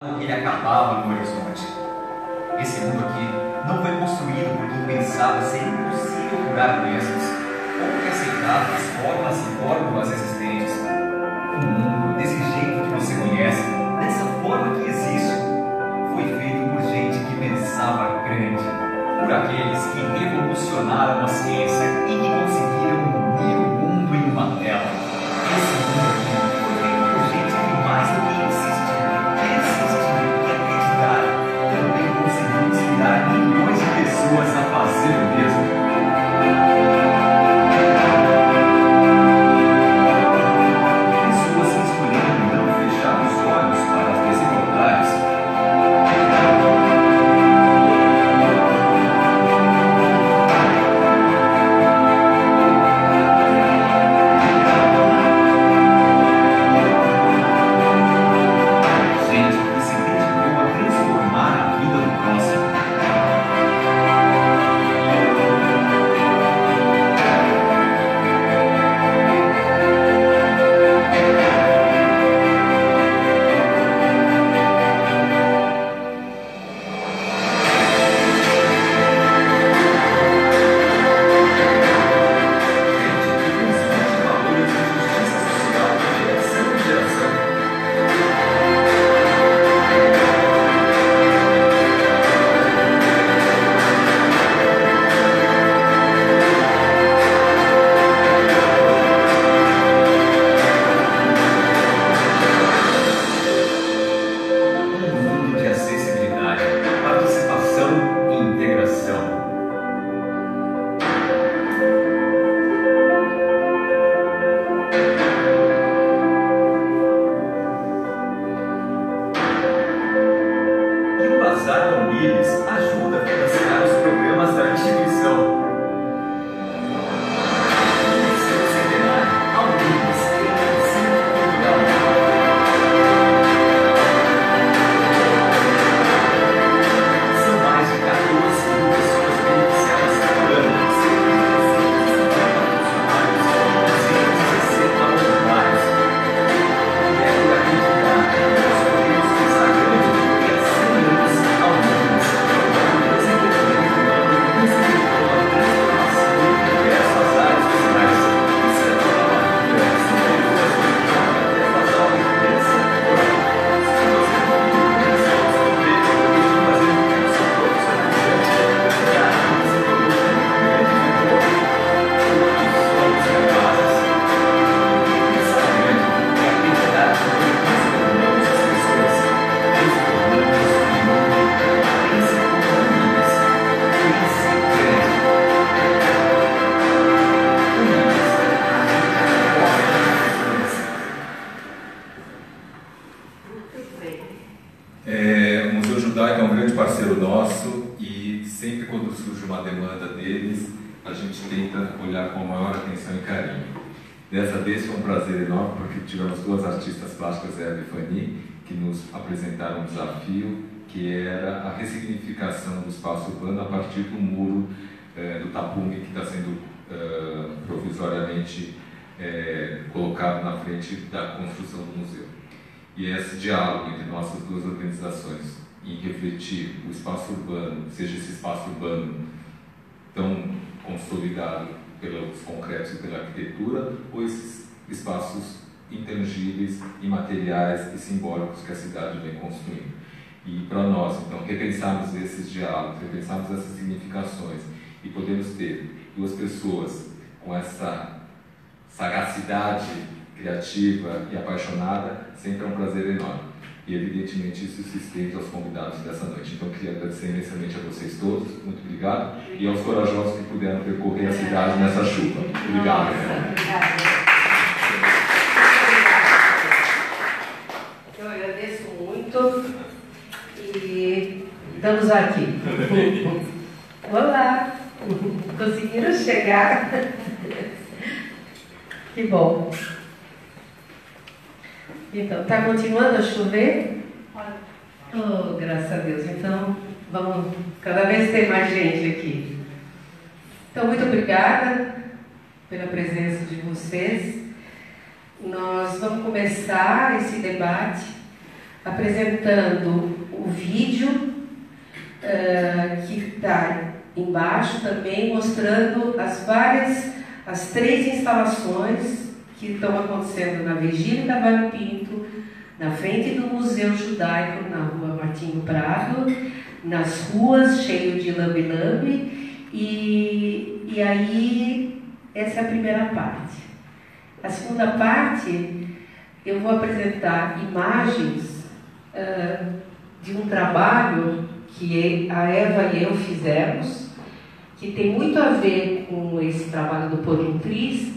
que ele acabava no horizonte. Esse mundo aqui não foi construído por quem pensava ser impossível curar doenças ou que aceitava as formas e fórmulas existentes. O mundo, desse jeito que você conhece, dessa forma que existe, foi feito por gente que pensava grande, por aqueles que revolucionaram a ciência e que conseguiram unir o mundo em uma tela. Esse mundo aqui foi feito por gente que mais do que insistir, persistir e acreditar, também conseguiu inspirar milhões de pessoas a fazer o mesmo. Ajuda a financiar os programas da instituição. No seu centenário, a Unides tem um centro cultural. São mais de 14 mil pessoas beneficiadas por ano, cerca de 350 funcionários e 260 voluntários. E é por acreditar que nós podemos pensar grande e assinamos a Unides. O Museu Judaico é um grande parceiro nosso e sempre quando surge uma demanda deles, a gente tenta olhar com a maior atenção e carinho. Dessa vez foi um prazer enorme porque tivemos duas artistas plásticas, Eva e Fanny, que nos apresentaram um desafio que era a ressignificação do espaço urbano a partir do muro do tapume que está sendo provisoriamente colocado na frente da construção do museu. E esse diálogo entre nossas duas organizações em refletir o espaço urbano, seja esse espaço urbano tão consolidado pelos concretos e pela arquitetura, ou esses espaços intangíveis, imateriais e simbólicos que a cidade vem construindo. E para nós, então, repensarmos esses diálogos, repensarmos essas significações e podemos ter duas pessoas com essa sagacidade criativa e apaixonada, sempre é um prazer enorme. E evidentemente isso se estende aos convidados dessa noite. Então queria agradecer imensamente a vocês todos, muito obrigado, e aos corajosos que puderam percorrer a cidade nessa chuva. Obrigado. Eu agradeço muito e estamos aqui. Olá! Conseguiram chegar? Que bom! Então, está continuando a chover? Oh, graças a Deus. Então, vamos cada vez ter mais gente aqui. Então, muito obrigada pela presença de vocês. Nós vamos começar esse debate apresentando o vídeo que está embaixo também, mostrando as 3 instalações que estão acontecendo na Virgílio Carvalho Pinto, na frente do Museu Judaico, na rua Martinho Prado, nas ruas cheio de lambe-lambe, e aí essa é a primeira parte. A segunda parte, eu vou apresentar imagens de um trabalho que a Eva e eu fizemos, que tem muito a ver com esse trabalho do Por Tris,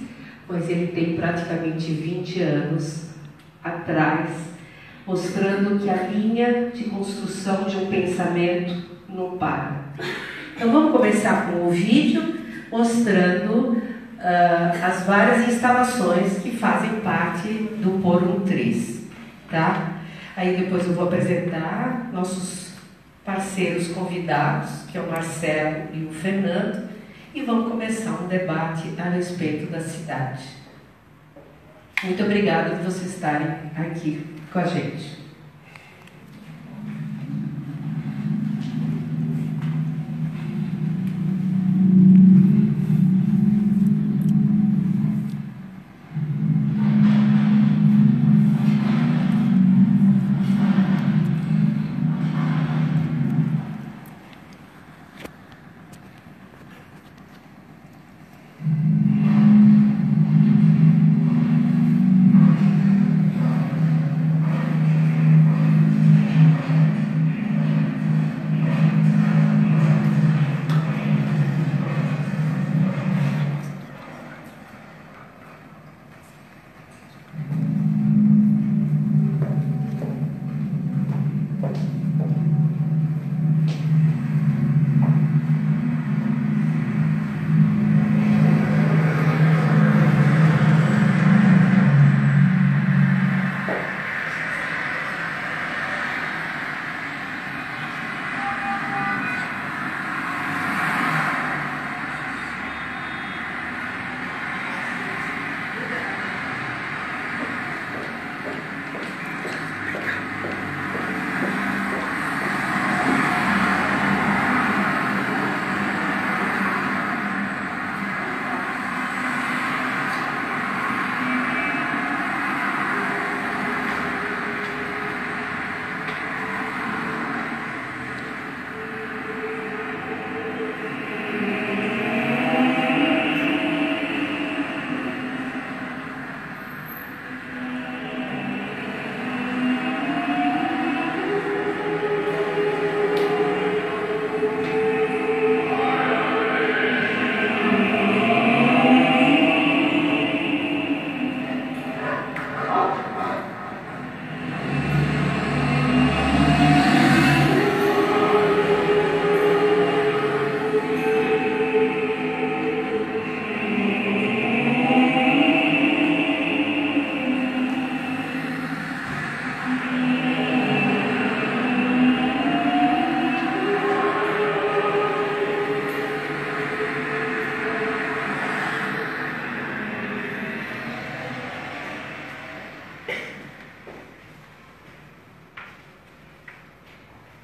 mas ele tem praticamente 20 anos atrás, mostrando que a linha de construção de um pensamento não para. Então vamos começar com o vídeo, mostrando as várias instalações que fazem parte do Por Tris, tá? Aí depois eu vou apresentar nossos parceiros convidados, que é o Marcelo e o Fernando, e vamos começar um debate a respeito da cidade. Muito obrigada por vocês estarem aqui com a gente.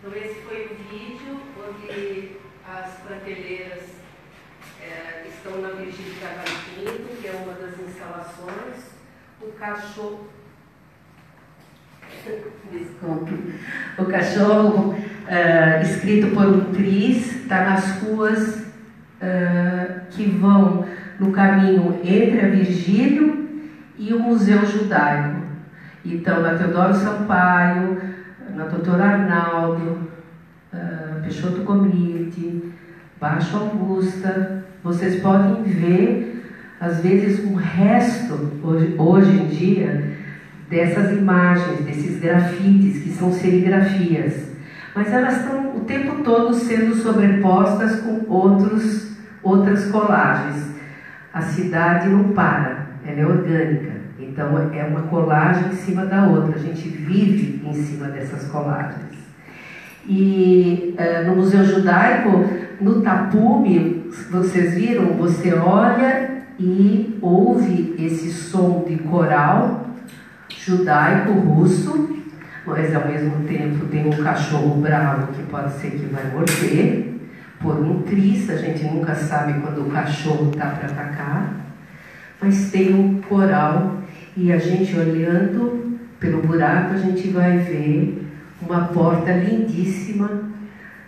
Então esse foi o vídeo onde as prateleiras estão na Virgílio Carvalho Pinto, que é uma das instalações. O cachorro... Desculpe. O cachorro, escrito por Tris, está nas ruas que vão no caminho entre a Virgílio e o Museu Judaico. Então, na Teodoro Sampaio, na Doutor Arnaldo, Peixoto Gomide, Baixo Augusta, vocês podem ver, às vezes, um resto, hoje em dia, dessas imagens, desses grafites, que são serigrafias. Mas elas estão o tempo todo sendo sobrepostas com outras colagens. A cidade não para, ela é orgânica. Então, é uma colagem em cima da outra. A gente vive em cima dessas colagens. E no Museu Judaico, no tapume, vocês viram, você olha e ouve esse som de coral judaico russo, mas ao mesmo tempo tem um cachorro bravo que pode ser que vai morder, por um tris, a gente nunca sabe quando o cachorro está para atacar, mas tem um coral e a gente olhando pelo buraco a gente vai ver uma porta lindíssima,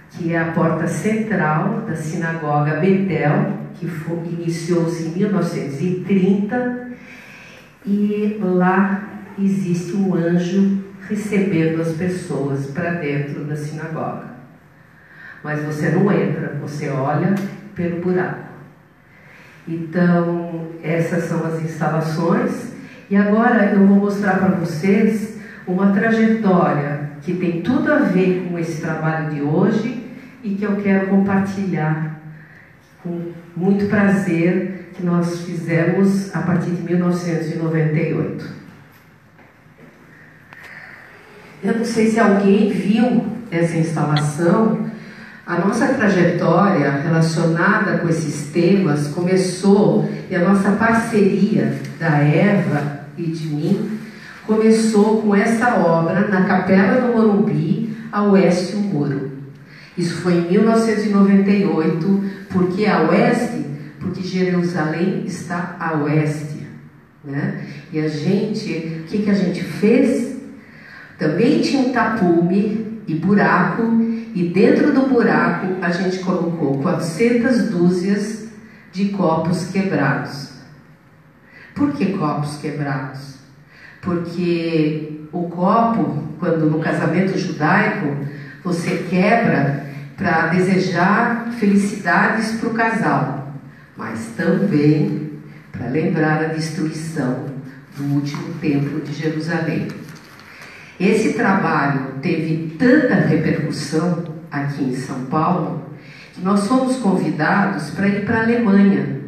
que é a porta central da sinagoga Betel, que iniciou-se em 1930, e lá existe um anjo recebendo as pessoas para dentro da sinagoga. Mas você não entra, você olha pelo buraco. Então, essas são as instalações. E agora eu vou mostrar para vocês uma trajetória que tem tudo a ver com esse trabalho de hoje e que eu quero compartilhar com muito prazer, que nós fizemos a partir de 1998. Eu não sei se alguém viu essa instalação. A nossa trajetória relacionada com esses temas começou, e a nossa parceria da Eva e de mim começou com essa obra na Capela do Morumbi, a oeste do muro. Isso foi em 1998, porque a oeste, porque Jerusalém está a oeste, né? E a gente, o que a gente fez? Também tinha um tapume e buraco, e dentro do buraco a gente colocou 400 dúzias de copos quebrados. Por que copos quebrados? Porque o copo, quando no casamento judaico, você quebra para desejar felicidades para o casal, mas também para lembrar a destruição do último templo de Jerusalém. Esse trabalho teve tanta repercussão aqui em São Paulo que nós fomos convidados para ir para a Alemanha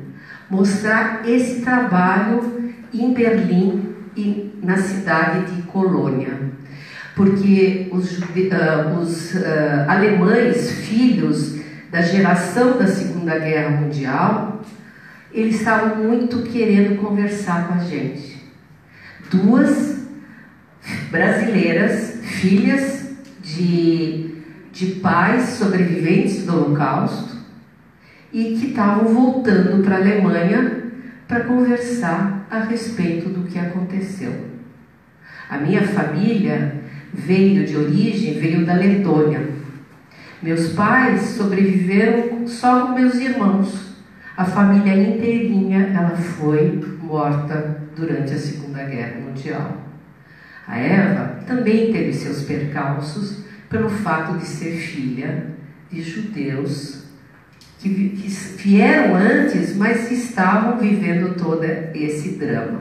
mostrar esse trabalho em Berlim e na cidade de Colônia, porque os alemães, filhos da geração da Segunda Guerra Mundial, eles estavam muito querendo conversar com a gente. Duas brasileiras, filhas de pais sobreviventes do Holocausto, e que estavam voltando para a Alemanha para conversar a respeito do que aconteceu. A minha família veio da Letônia. Meus pais sobreviveram só com meus irmãos. A família inteirinha ela foi morta durante a Segunda Guerra Mundial. A Eva também teve seus percalços pelo fato de ser filha de judeus que vieram antes, mas estavam vivendo todo esse drama.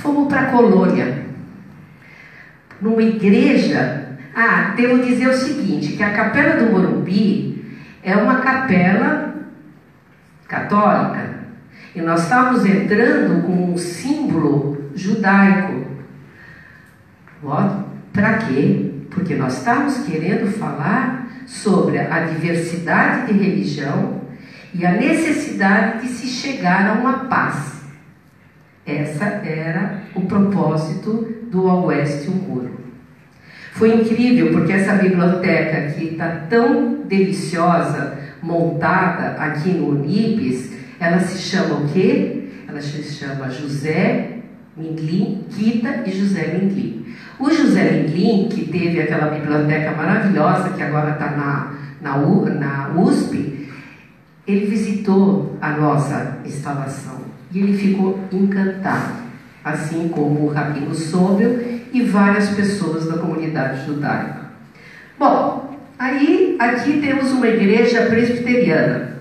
Fomos para a Colônia, numa igreja. Devo dizer o seguinte, que a Capela do Morumbi é uma capela católica, e nós estávamos entrando com um símbolo judaico. Para quê? Porque nós estávamos querendo falar sobre a diversidade de religião e a necessidade de se chegar a uma paz. Essa era o propósito do Ao Oeste o Muro. Foi incrível, porque essa biblioteca que está tão deliciosa, montada aqui no Unipes, ela se chama o quê? Ela se chama José Minglin, Kita e José Minglin. O José Minglin, que teve aquela biblioteca maravilhosa, que agora está na USP, ele visitou a nossa instalação e ele ficou encantado, assim como o Rabino Sobel e várias pessoas da comunidade judaica. Bom, aí aqui temos uma igreja presbiteriana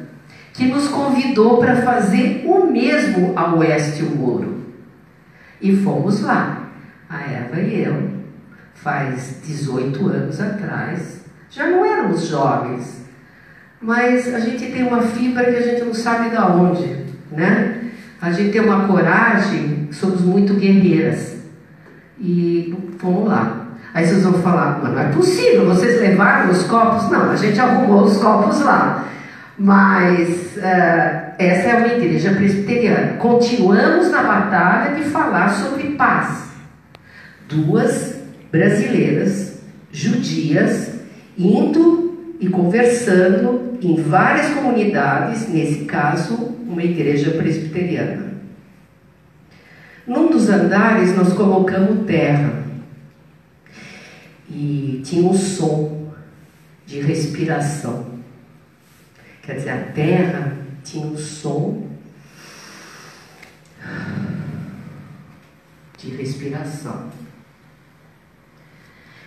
que nos convidou para fazer o mesmo ao oeste o muro. E fomos lá, a Eva e eu, faz 18 anos atrás. Já não éramos jovens, mas a gente tem uma fibra que a gente não sabe de onde, né? A gente tem uma coragem, somos muito guerreiras. E fomos lá. Aí vocês vão falar, mas não é possível, vocês levaram os copos? Não, a gente arrumou os copos lá. Mas essa é uma igreja presbiteriana. Continuamos na batalha de falar sobre paz. 2 brasileiras, judias, indo e conversando em várias comunidades, nesse caso, uma igreja presbiteriana. Num dos andares nós colocamos terra e tinha um som de respiração. Quer dizer, a terra tinha um som de respiração.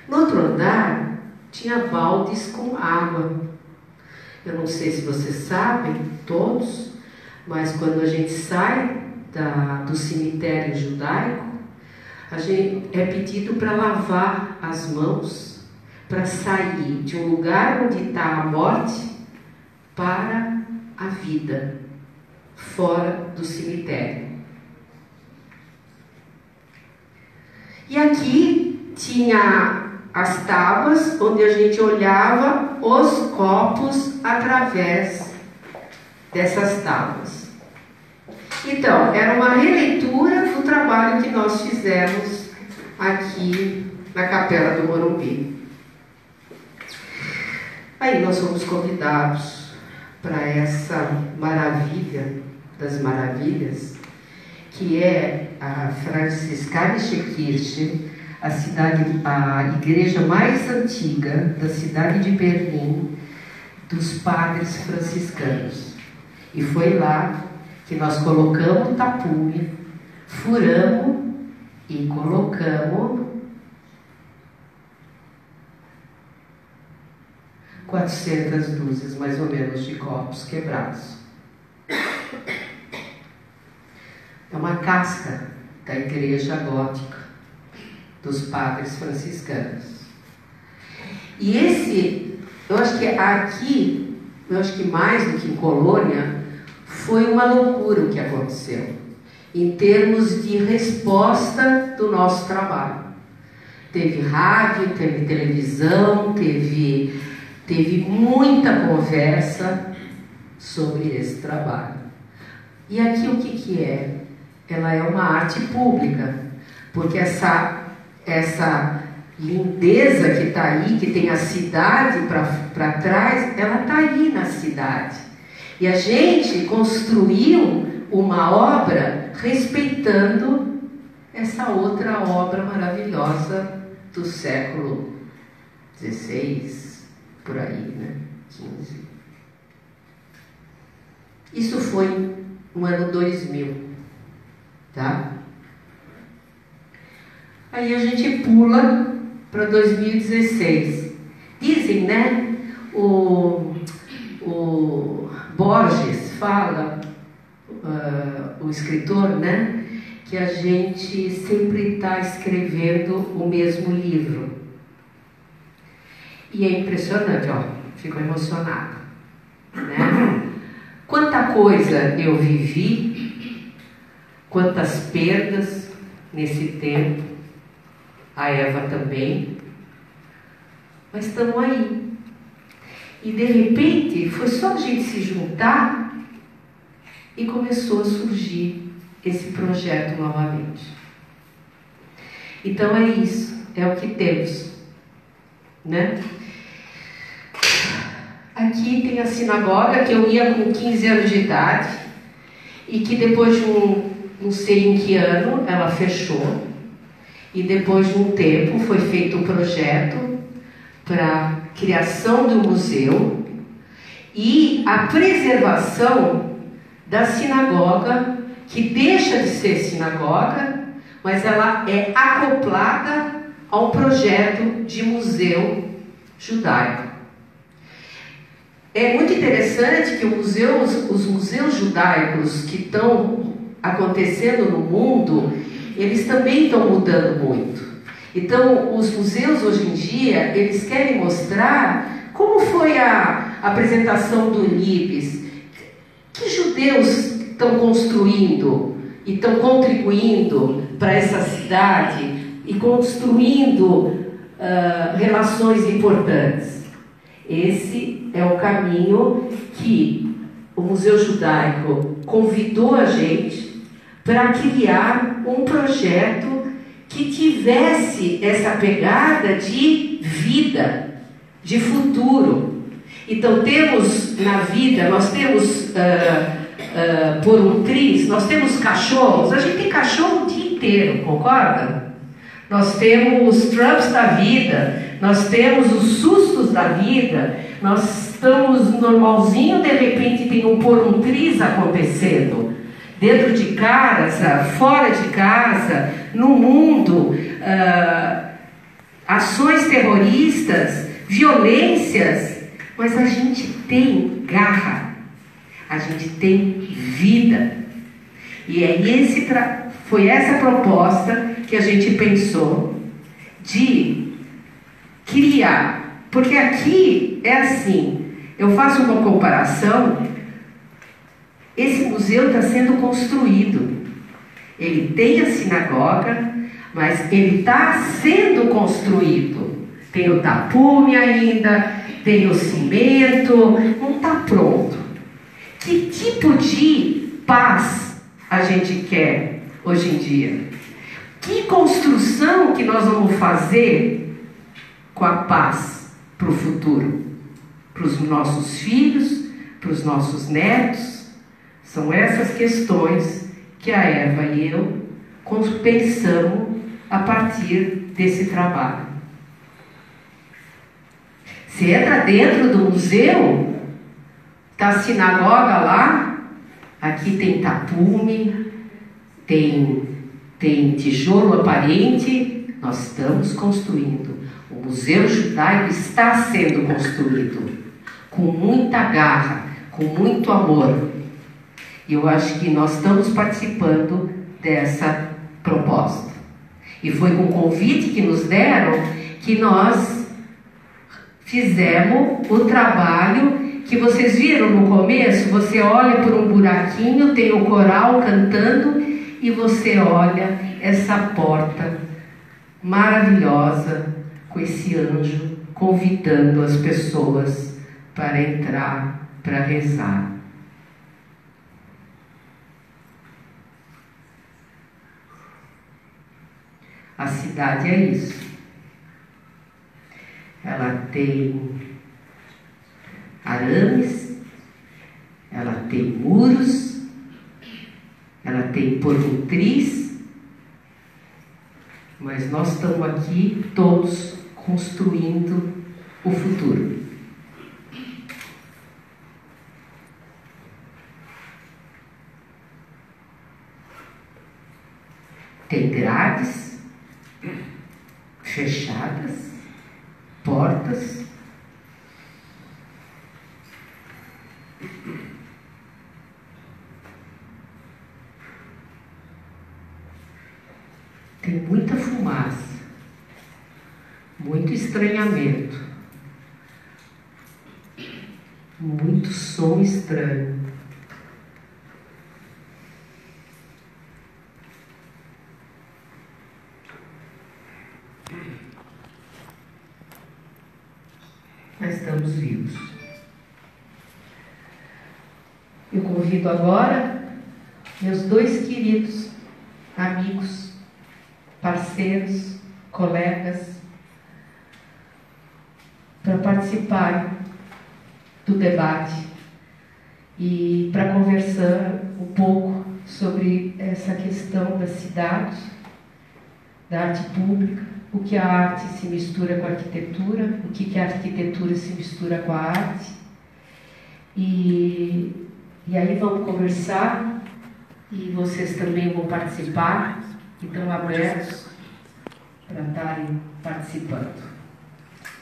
No outro andar tinha baldes com água. Eu não sei se vocês sabem, todos, mas quando a gente sai do cemitério judaico, a gente é pedido para lavar as mãos, para sair de um lugar onde está a morte para a vida, fora do cemitério. E aqui tinha as tábuas onde a gente olhava os copos através dessas tábuas. Então, era uma releitura do trabalho que nós fizemos aqui na Capela do Morumbi. Aí nós fomos convidados para essa maravilha das maravilhas, que é a Franziskanische Kirche, a igreja mais antiga da cidade de Berlim, dos padres franciscanos. E foi lá que nós colocamos o tapume, furamos e colocamos 400 dúzias, mais ou menos, de copos quebrados. É uma casca da igreja gótica dos padres franciscanos. E esse, eu acho que aqui, eu acho que mais do que em Colônia, foi uma loucura o que aconteceu, em termos de resposta do nosso trabalho. Teve rádio, teve televisão, teve muita conversa sobre esse trabalho. E aqui o que é? Ela é uma arte pública, porque essa lindeza que está aí, que tem a cidade para trás, ela está aí na cidade. E a gente construiu uma obra respeitando essa outra obra maravilhosa do século XVI, por aí, né? 15. Isso foi no ano 2000, tá? Aí a gente pula para 2016. Dizem, né? O Borges fala, o escritor, né? Que a gente sempre está escrevendo o mesmo livro. E é impressionante, ó, fico emocionada, né? Quanta coisa eu vivi, quantas perdas nesse tempo, a Eva também, mas estamos aí. E de repente foi só a gente se juntar e começou a surgir esse projeto novamente. Então é isso, é o que temos, né? Aqui tem a sinagoga que eu ia com 15 anos de idade e que depois de não sei em que ano ela fechou, e depois de um tempo foi feito um projeto para criação do museu e a preservação da sinagoga, que deixa de ser sinagoga, mas ela é acoplada a um projeto de museu judaico. É muito interessante que os museus judaicos que estão acontecendo no mundo, eles também estão mudando muito. Então, os museus hoje em dia, eles querem mostrar como foi a apresentação do Nibis, que judeus estão construindo e estão contribuindo para essa cidade e construindo relações importantes. Esse é o caminho que o Museu Judaico convidou a gente para criar um projeto que tivesse essa pegada de vida, de futuro. Então temos na vida, nós temos por um triz, nós temos cachorros, a gente tem cachorro o dia inteiro, concorda? Nós temos os Trumps da vida, nós temos os sustos da vida, nós estamos normalzinho, de repente tem por um triz acontecendo, dentro de casa, fora de casa, no mundo, ações terroristas, violências, mas a gente tem garra, a gente tem vida. E foi essa proposta que a gente pensou de criar. Porque aqui é assim, eu faço uma comparação, esse museu está sendo construído. Ele tem a sinagoga, mas ele está sendo construído. Tem o tapume ainda, tem o cimento, não está pronto. Que tipo de paz a gente quer hoje em dia? Que construção que nós vamos fazer com a paz para o futuro? Para os nossos filhos, para os nossos netos? São essas questões que a Eva e eu pensamos a partir desse trabalho. Você entra dentro do museu, está a sinagoga lá, aqui tem tapume, tem tijolo aparente, nós estamos construindo. O Museu Judaico está sendo construído com muita garra, com muito amor. E eu acho que nós estamos participando dessa proposta. E foi com o convite que nos deram que nós fizemos o trabalho que vocês viram no começo. Você olha por um buraquinho, tem o coral cantando e você olha essa porta maravilhosa com esse anjo convidando as pessoas para entrar, para rezar. A cidade é isso. Ela tem arames, ela tem muros, ela tem porventriz, mas nós estamos aqui todos construindo o futuro. Tem grades fechadas, portas, tem muita fumaça, muito estranhamento, muito som estranho. Mas estamos vivos. Eu convido agora meus dois queridos amigos, parceiros, colegas, para participarem do debate e para conversar um pouco sobre essa questão da cidade, da arte pública, o que a arte se mistura com a arquitetura, o que a arquitetura se mistura com a arte. E aí vamos conversar e vocês também vão participar, então abertos para estarem participando.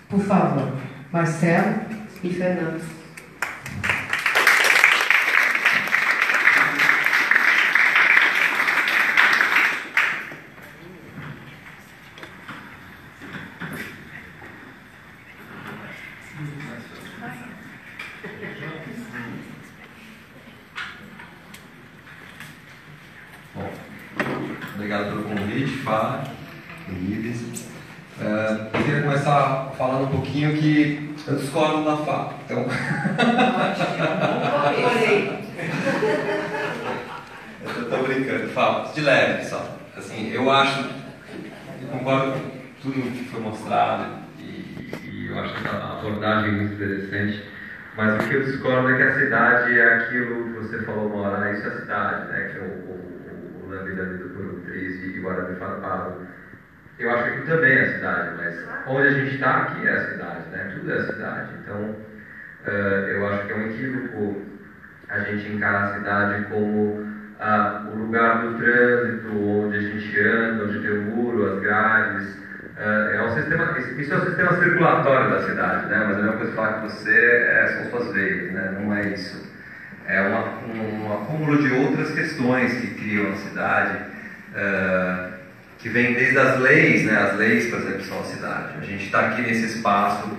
Por favor, Marcelo e Fernando. Obrigado pelo convite, Fá, Iris. Eu queria começar falando um pouquinho que eu discordo da Fá. Então... eu estou brincando, Fá, de leve só. Assim, eu acho concordo com tudo que foi mostrado e eu acho que a abordagem é muito interessante, mas o que eu discordo é que a cidade é aquilo que você falou uma hora, isso é a cidade, né? Que é o Lambi do Puruntriz e o Arame Farpado. Eu acho que aquilo também é a cidade, mas onde a gente está aqui é a cidade, né? Tudo é a cidade. Então, eu acho que é um equívoco a gente encarar a cidade como o lugar do trânsito, onde a gente anda, onde tem o muro, as grades. Isso é o sistema circulatório da cidade, né? Mas a mesma coisa que falar que você são suas veias, né? Não é isso. É um acúmulo de outras questões que criam a cidade, que vem desde as leis, né? As leis, por exemplo, são a cidade. A gente está aqui nesse espaço,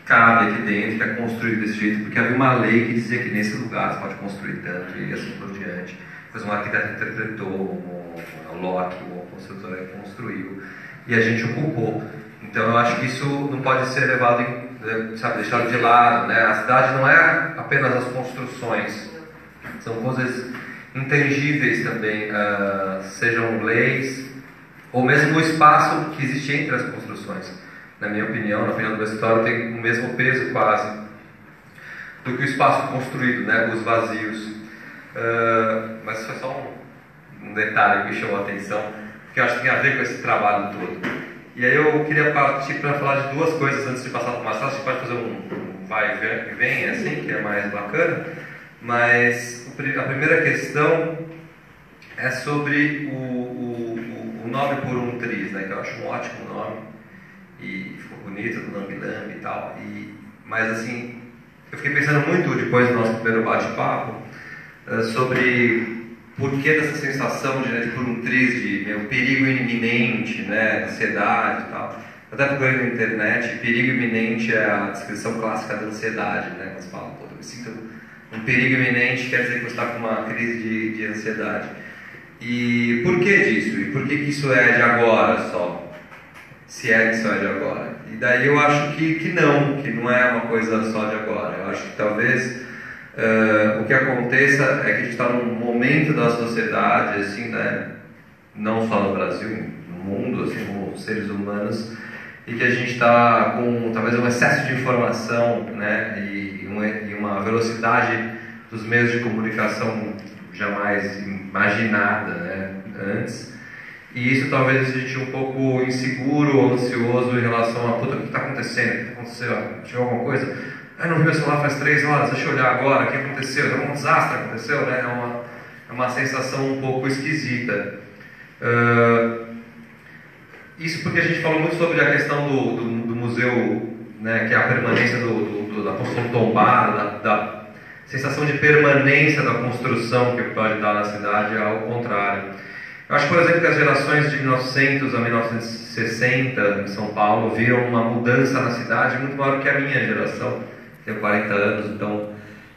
cabe aqui dentro, é construído desse jeito, porque havia uma lei que dizia que nesse lugar você pode construir tanto e assim por diante. Depois um arquiteto interpretou, o Locke, o construtor, construiu, e a gente ocupou. Então eu acho que isso não pode ser levado, deixado de lado, né? A cidade não é apenas as construções, são coisas intangíveis também, sejam leis, ou mesmo o espaço que existe entre as construções. Na minha opinião, na opinião do meu escritório, tem o mesmo peso quase do que o espaço construído, né? Os vazios. Mas foi só um detalhe que me chamou a atenção, porque eu acho que tem a ver com esse trabalho todo. E aí eu queria partir para falar de duas coisas antes de passar para o Marcelo. A gente pode fazer um vai e vem, assim, que é mais bacana. Mas a primeira questão é sobre o nome Puruntriz, né? Que eu acho um ótimo nome e ficou bonito, do Lambi e tal. Mas assim, eu fiquei pensando muito depois do nosso primeiro bate-papo sobre por que dessa sensação de Puruntriz, de perigo iminente, né, ansiedade e tal. Até procurei na internet, perigo iminente é a descrição clássica da ansiedade, né? Quando você fala, pô, eu me sinto um perigo iminente, quer dizer que você está com uma crise de ansiedade. E por que disso? E por que isso é de agora só? Se é que isso é de agora. E daí eu acho que não é uma coisa só de agora. Eu acho que talvez o que aconteça é que a gente está num momento da sociedade, assim, né? Não só no Brasil, no mundo, assim, como seres humanos, e que a gente está com talvez um excesso de informação, né? E uma velocidade dos meios de comunicação jamais imaginada, né? Antes. E isso talvez deixe a gente um pouco inseguro ou ansioso em relação a puta, o que está acontecendo? O que aconteceu? Chegou alguma coisa? Eu não vi meu celular faz 3 horas, deixa eu olhar agora, o que aconteceu? Algum desastre aconteceu, né? É uma sensação um pouco esquisita. Isso porque a gente falou muito sobre a questão do museu, né? Que é a permanência da construção tombada, da sensação de permanência da construção que pode dar na cidade, ao contrário. Eu acho, por exemplo, que as gerações de 1900 a 1960 em São Paulo viram uma mudança na cidade muito maior que a minha geração. Tenho 40 anos, então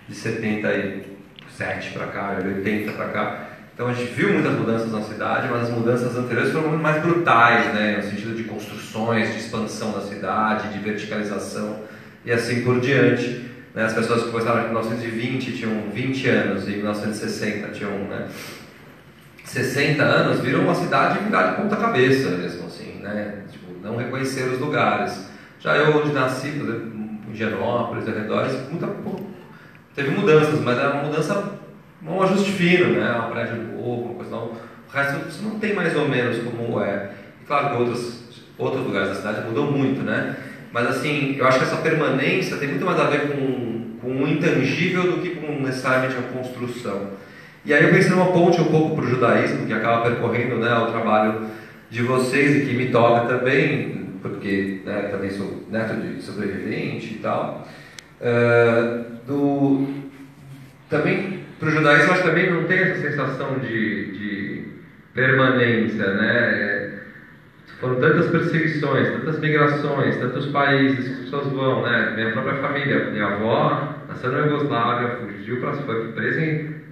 de 77 para cá, de 80 para cá. Então a gente viu muitas mudanças na cidade, mas as mudanças anteriores foram muito mais brutais, né? No sentido de construções, de expansão da cidade, de verticalização e assim por diante. Né? As pessoas que começaram em 1920 tinham 20 anos e em 1960 tinham, né, 60 anos, viram uma cidade virada de ponta cabeça mesmo, assim, né? Tipo, não reconhecer os lugares. Já eu, onde nasci, por exemplo, em Genópolis, arredores, teve mudanças, mas era uma mudança, um ajuste fino, né? Um prédio novo, uma coisa não. O resto isso não tem mais ou menos como é. E claro que outros lugares da cidade mudam muito, né? Mas assim, eu acho que essa permanência tem muito mais a ver com o intangível do que com necessariamente a construção. E aí eu pensei numa ponte um pouco para o judaísmo, que acaba percorrendo, né, o trabalho de vocês e que me toca também, porque, né, também sou neto de sobrevivente e tal. Também para o judaísmo, eu acho que também não tem essa sensação de permanência, né? Foram tantas perseguições, tantas migrações, tantos países que as pessoas vão, né? Minha própria família, minha avó nasceu na Iugoslávia, foi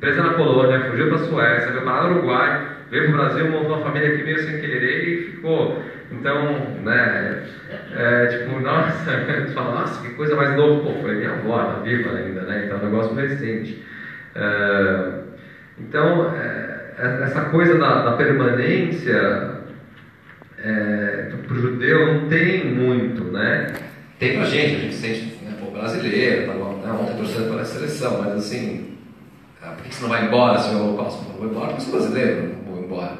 presa na Polônia, fugiu para a Suécia, veio para o Uruguai, veio para o Brasil, montou uma família aqui meio sem querer e ficou. Então, né, tipo, nossa, tu fala, nossa, que coisa mais louca, pô, foi minha avó, tá viva ainda, né? Então é um negócio recente. Então, essa coisa da permanência para o judeu não tem muito, né? Tem pra gente, a gente sente, né, pô, brasileiro, tá bom, né? Ontem torcendo pela seleção, mas assim, por que você não vai embora, senhor Holocausto? Não vou embora porque eu sou brasileiro, não vou embora.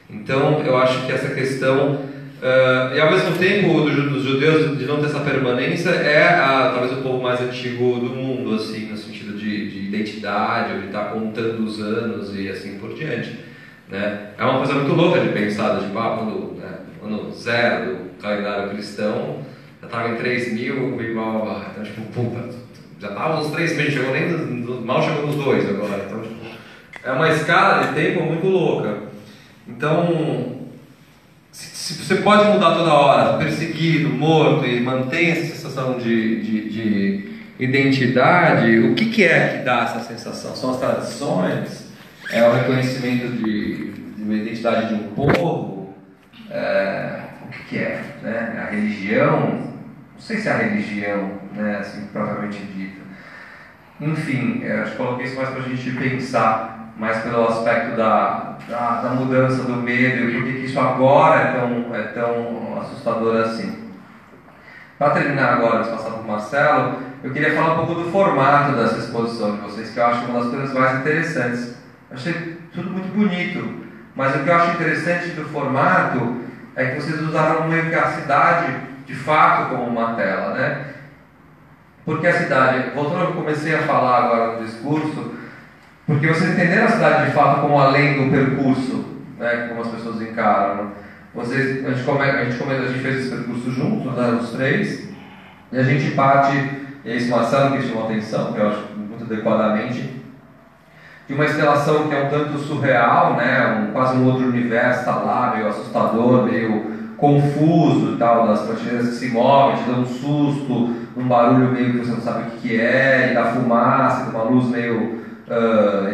Então, eu acho que essa questão, e ao mesmo tempo, dos judeus de não ter essa permanência, talvez o povo mais antigo do mundo, assim, no sentido de identidade, ou de estar contando os anos e assim por diante. Né? É uma coisa muito louca de pensar, tipo, quando, né, ano zero do calendário cristão, já estava em 3.000, igual, então, tipo, puta, já estava nos 3 meses, mal chegou nos 2 agora. Então, tipo, é uma escala de tempo muito louca. Então, se você pode mudar toda hora, perseguido, morto, e mantém essa sensação de identidade, o que é que dá essa sensação? São as tradições? É o reconhecimento de uma identidade de um povo? O que é? Né? A religião? Não sei se é a religião, né, assim, propriamente dita. Enfim, acho que coloquei isso mais para a gente pensar, mais pelo aspecto da mudança do medo e por que isso agora é tão assustador assim. Para terminar agora, antes de passar para o Marcelo, eu queria falar um pouco do formato dessa exposição de vocês, que eu acho uma das coisas mais interessantes. Eu achei tudo muito bonito, mas o que eu acho interessante do formato é que vocês usaram meio que a cidade de fato como uma tela, né? Porque a cidade, voltando ao que eu comecei a falar agora no discurso, porque vocês entenderam a cidade de fato como além do percurso, né? Como as pessoas encaram. A gente fez esse percurso juntos, né, os três, e a gente parte, e esse Marcelo que chamou a atenção, que eu acho muito adequadamente, de uma instalação que é um tanto surreal, né? Quase um outro universo, está lá, meio assustador, meio confuso e tal, das prateleiras que se movem, te dão um susto, um barulho meio que você não sabe o que é, e da fumaça, de uma luz meio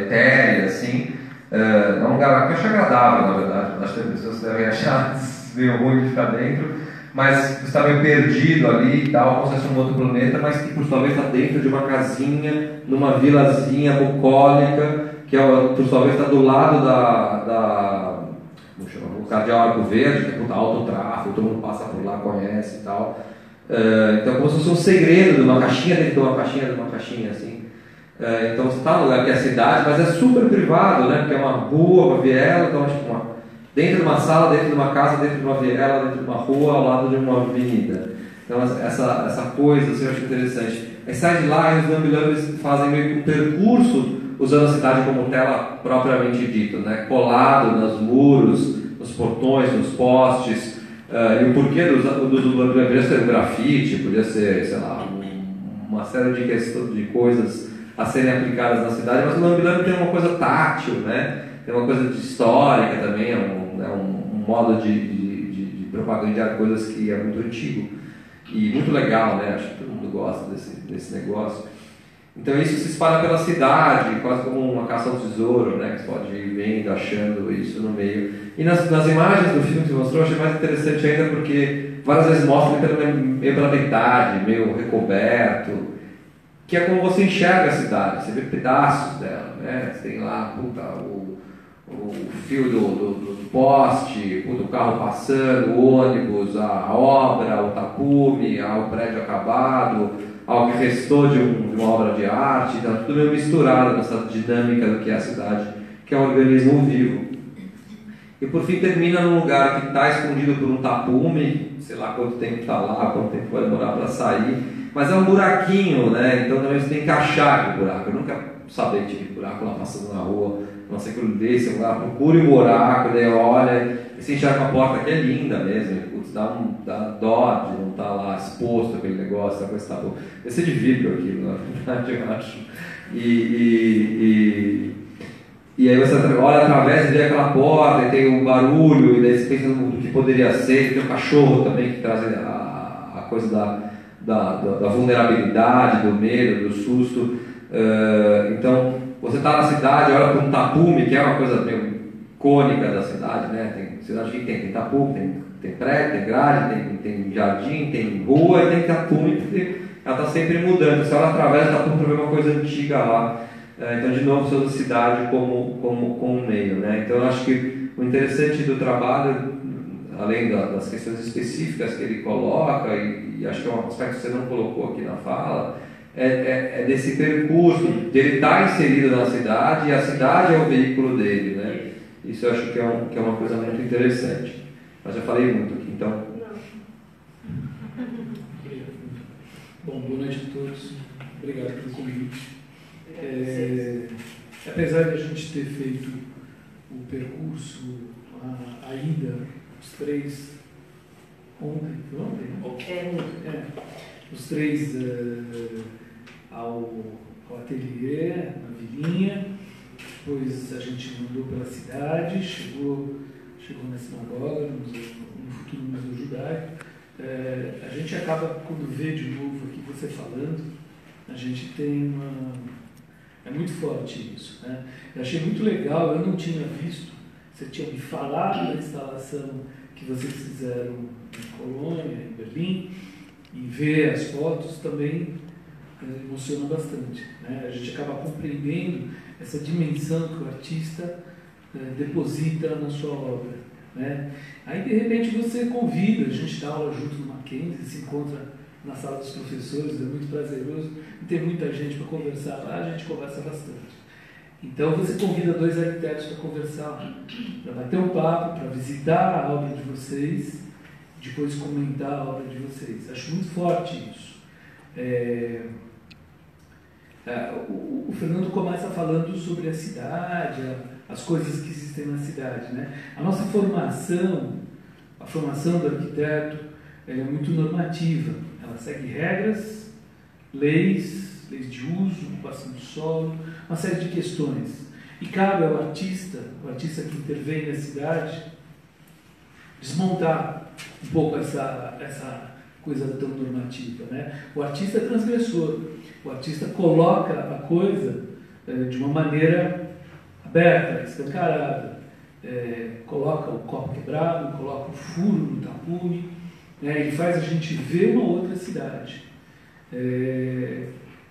etérea, assim. É um lugar que eu acho agradável, na verdade. Acho que as pessoas devem achar meio ruim de ficar dentro, mas você está meio perdido ali e tal, como se fosse um outro planeta, mas que por sua vez está dentro de uma casinha, numa vilazinha bucólica, que por sua vez está do lado o Cardeal Arco Verde, que é puta alto tráfego, todo mundo passa por lá, conhece e tal. Então, como se fosse um segredo de uma caixinha dentro de uma caixinha de uma caixinha, assim. Então, você está no lugar que é a cidade, mas é super privado, né? Porque é uma rua, uma viela, então, tipo, dentro de uma sala, dentro de uma casa, dentro de uma viela, dentro de uma rua, ao lado de uma avenida. Então, essa coisa, assim, eu acho interessante. Aí sai de lá e os Lambilambes fazem meio que um percurso usando a cidade como tela propriamente dita, né? Colado nos muros, nos portões, nos postes. E o porquê dos Lambilambes podia ser grafite, podia ser, sei lá, uma série de coisas a serem aplicadas na cidade, mas o Lambilambe tem uma coisa tátil, né? Tem uma coisa histórica também, um modo de propagandear coisas que é muito antigo e muito legal, né? Acho que todo mundo gosta desse negócio. Então isso se espalha pela cidade, quase como uma caça ao tesouro, né? Que você pode ir vendo, achando isso no meio. E nas imagens do filme que você mostrou, eu achei mais interessante ainda porque várias vezes mostra meio pela metade, meio recoberto, que é como você enxerga a cidade, você vê pedaços dela, né? Você tem lá, o fio do poste, o carro passando, o ônibus, a obra, o tapume, o prédio acabado, algo que restou de uma obra de arte, então tudo meio misturado nessa dinâmica do que é a cidade, que é um organismo vivo. E por fim termina num lugar que está escondido por um tapume, sei lá quanto tempo está lá, quanto tempo vai demorar para sair, mas é um buraquinho, né? Então também você tem que achar aquele buraco. Eu nunca sabia que tinha buraco lá passando na rua, não sei que desse, procure o buraco, daí olha, e você enxerga uma porta que é linda mesmo, putz, dá dó de não estar lá exposto aquele negócio, a coisa está boa. Deve ser de vidro aquilo, na verdade, eu acho. E aí você olha através e vê aquela porta, e tem um barulho, e daí você pensa no que poderia ser, tem um cachorro também que traz a coisa da vulnerabilidade, do medo, do susto. Então, você está na cidade, olha para um tapume, que é uma coisa meio icônica da cidade, né? Tem cidade que tem tapume, tem prédio, tem grade, tem jardim, tem rua e tem tapume, porque ela está sempre mudando. Você olha através do tapume para ver uma coisa antiga lá. Então, de novo, você usa a cidade como um meio, né? Então, eu acho que o interessante do trabalho, além das questões específicas que ele coloca, e acho que é um aspecto que você não colocou aqui na fala, é desse percurso, de ele estar inserido na cidade, e a cidade é o veículo dele, né? Isso eu acho que é uma coisa muito interessante. Mas já falei muito aqui, então... Bom, boa noite a todos. Obrigado pelo convite. Apesar de a gente ter feito o percurso, a ida, os três, ontem, os três ao ateliê, na vilinha, depois a gente andou pela cidade, chegou na sinagoga, no futuro Museu Judaico. A gente acaba, quando vê de novo aqui você falando, a gente tem é muito forte isso, né? Eu achei muito legal, eu não tinha visto, você tinha me falado da instalação que vocês fizeram em Colônia, em Berlim, e ver as fotos também emociona bastante, né? A gente acaba compreendendo essa dimensão que o artista deposita na sua obra, né? Aí de repente você convida, a gente dá aula junto no Mackenzie, se encontra na sala dos professores, é muito prazeroso, e tem muita gente para conversar lá, a gente conversa bastante. Então você convida dois arquitetos para conversar, para bater um papo, para visitar a obra de vocês, depois comentar a obra de vocês. Acho muito forte isso. O Fernando começa falando sobre a cidade, as coisas que existem na cidade, né? A nossa formação, a formação do arquiteto, ela é muito normativa. Ela segue regras, leis de uso, ocupação do solo, uma série de questões. E cabe ao artista, o artista que intervém na cidade, desmontar um pouco essa coisa tão normativa, né? O artista é transgressor, o artista coloca a coisa de uma maneira aberta, escancarada, coloca o copo quebrado, coloca o furo no tapume, né? Ele faz a gente ver uma outra cidade.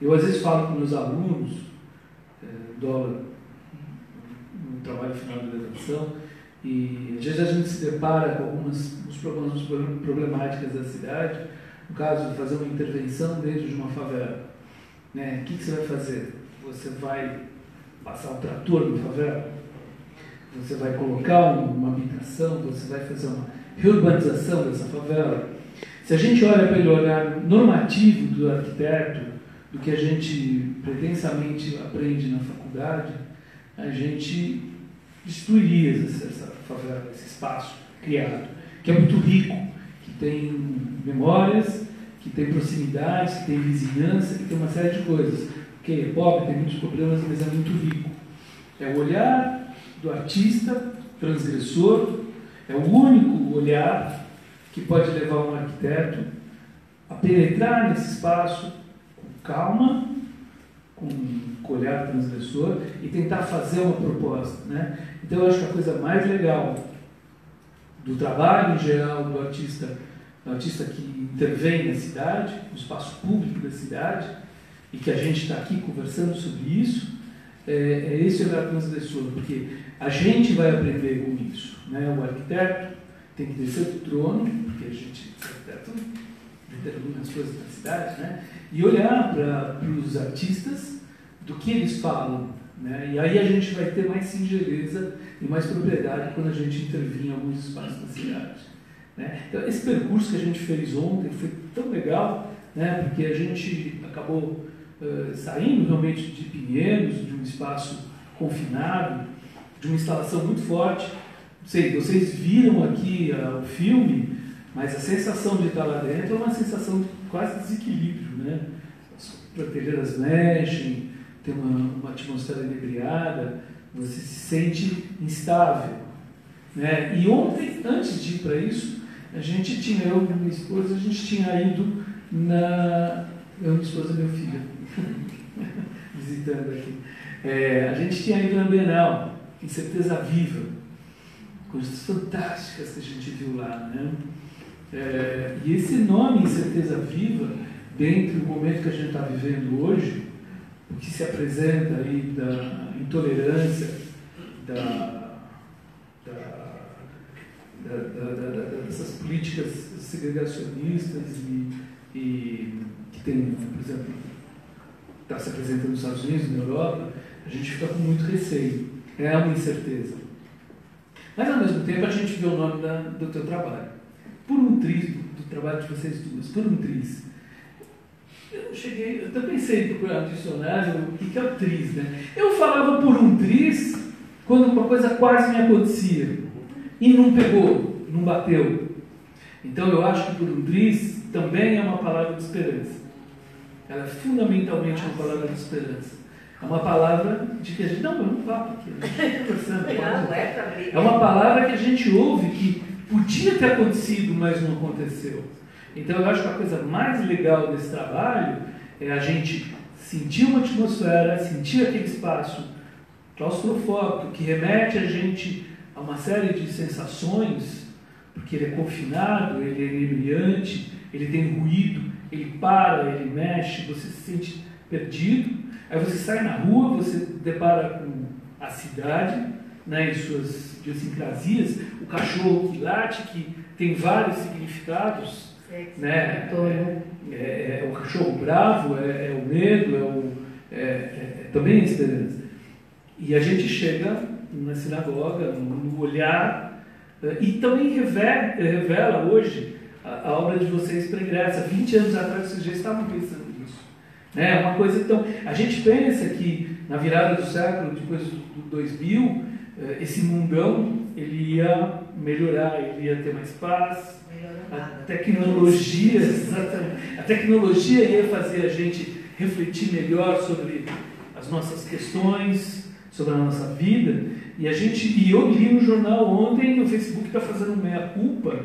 Eu às vezes falo com meus alunos, dou aula no trabalho final da graduação, e às vezes a gente se depara com algumas problemáticas da cidade. No caso de fazer uma intervenção dentro de uma favela, né? O que você vai fazer? Você vai passar um trator na favela? Você vai colocar uma habitação? Você vai fazer uma reurbanização dessa favela? Se a gente olha pelo olhar normativo do arquiteto, do que a gente pretensamente aprende na faculdade, a gente destruiria essa favela, esse espaço criado, que é muito rico, que tem memórias, que tem proximidades, que tem vizinhança, que tem uma série de coisas. Porque é pobre, tem muitos problemas, mas é muito rico. É o olhar do artista transgressor, é o único olhar que pode levar um arquiteto a penetrar nesse espaço com calma, com olhar transgressor e tentar fazer uma proposta, né? Então eu acho que a coisa mais legal do trabalho em geral do artista que intervém na cidade, no espaço público da cidade, e que a gente está aqui conversando sobre isso, é esse olhar transgressor, porque a gente vai aprender com isso, né? O arquiteto tem que descer do trono, porque a gente, o arquiteto, determina as coisas da cidade, né? E olhar para os artistas do que eles falam, né? E aí a gente vai ter mais singeleza e mais propriedade quando a gente intervir em alguns espaços da cidade, né? Então, esse percurso que a gente fez ontem foi tão legal, né? Porque a gente acabou saindo realmente de Pinheiros, de um espaço confinado, de uma instalação muito forte. Não sei, vocês viram aqui o filme, mas a sensação de estar lá dentro é uma sensação de quase desequilíbrio, né? As prateleiras mexem, tem uma atmosfera inebriada, você se sente instável, né? E ontem, antes de ir para isso, eu e minha esposa, a gente tinha ido minha esposa e meu filho, visitando aqui. A gente tinha ido na Bienal, em Certeza Viva, coisas fantásticas que a gente viu lá, né? E esse nome, Certeza Viva, dentro do momento que a gente está vivendo hoje, o que se apresenta aí da intolerância, dessas políticas segregacionistas e que tem, por exemplo, está se apresentando nos Estados Unidos, na Europa, a gente fica com muito receio. É uma incerteza. Mas, ao mesmo tempo, a gente vê o nome do teu trabalho. Por um triz, do trabalho de vocês duas, por um triz. Eu também pensei em procurar no dicionário o que é o triz, né? Eu falava por um triz quando uma coisa quase me acontecia e não pegou, não bateu. Então, eu acho que por um triz também é uma palavra de esperança. Ela é fundamentalmente uma palavra de esperança. É uma palavra de que a gente... Não, eu não falo aqui. É uma palavra que a gente ouve que podia ter acontecido, mas não aconteceu. Então, eu acho que a coisa mais legal desse trabalho é a gente sentir uma atmosfera, sentir aquele espaço claustrofóbico que remete a gente a uma série de sensações, porque ele é confinado, ele é inebriante, ele tem ruído, ele para, ele mexe, você se sente perdido. Aí você sai na rua, você depara com a cidade, né, e suas idiosincrasias, o cachorro que late, que tem vários significados, né? O cachorro bravo, é o medo, também a esperança. E a gente chega na sinagoga, no olhar, e também revela hoje a obra de vocês pregressa. 20 anos atrás vocês já estavam pensando nisso. É uma coisa, então, a gente pensa que na virada do século, depois do 2000, esse mundão ele ia melhorar, ele ia ter mais paz. A tecnologia ia fazer a gente refletir melhor sobre as nossas questões, sobre a nossa vida. E eu li no jornal ontem, o Facebook está fazendo meia-culpa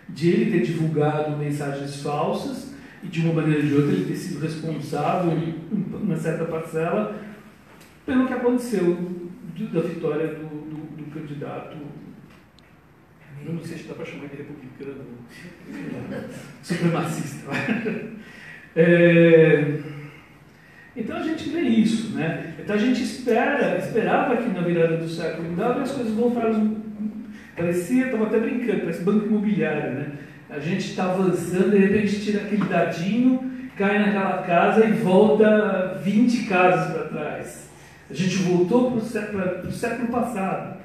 de ele ter divulgado mensagens falsas e de uma maneira ou de outra ele ter sido responsável, uma certa parcela, pelo que aconteceu da vitória do candidato. Eu não sei se dá para chamar de republicano, supremacista. Então a gente vê isso, né? Então a gente esperava que na virada do século as coisas voltaram. Parecia, estava até brincando, parece banco imobiliário, né? A gente está avançando, de repente tira aquele dadinho, cai naquela casa e volta 20 casas para trás. A gente voltou para o século passado,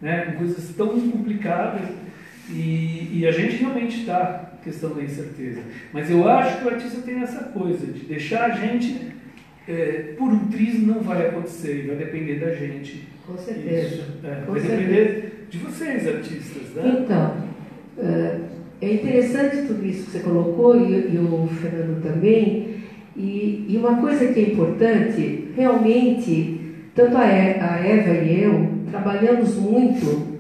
né? Com coisas tão complicadas, e a gente realmente está na questão da incerteza. Mas eu acho que o artista tem essa coisa de deixar a gente, por um triz não vai acontecer, vai depender da gente. Com certeza. Vai depender de vocês, artistas, né? Então, é interessante tudo isso que você colocou, e o Fernando também, e uma coisa que é importante, realmente, tanto a Eva e eu trabalhamos muito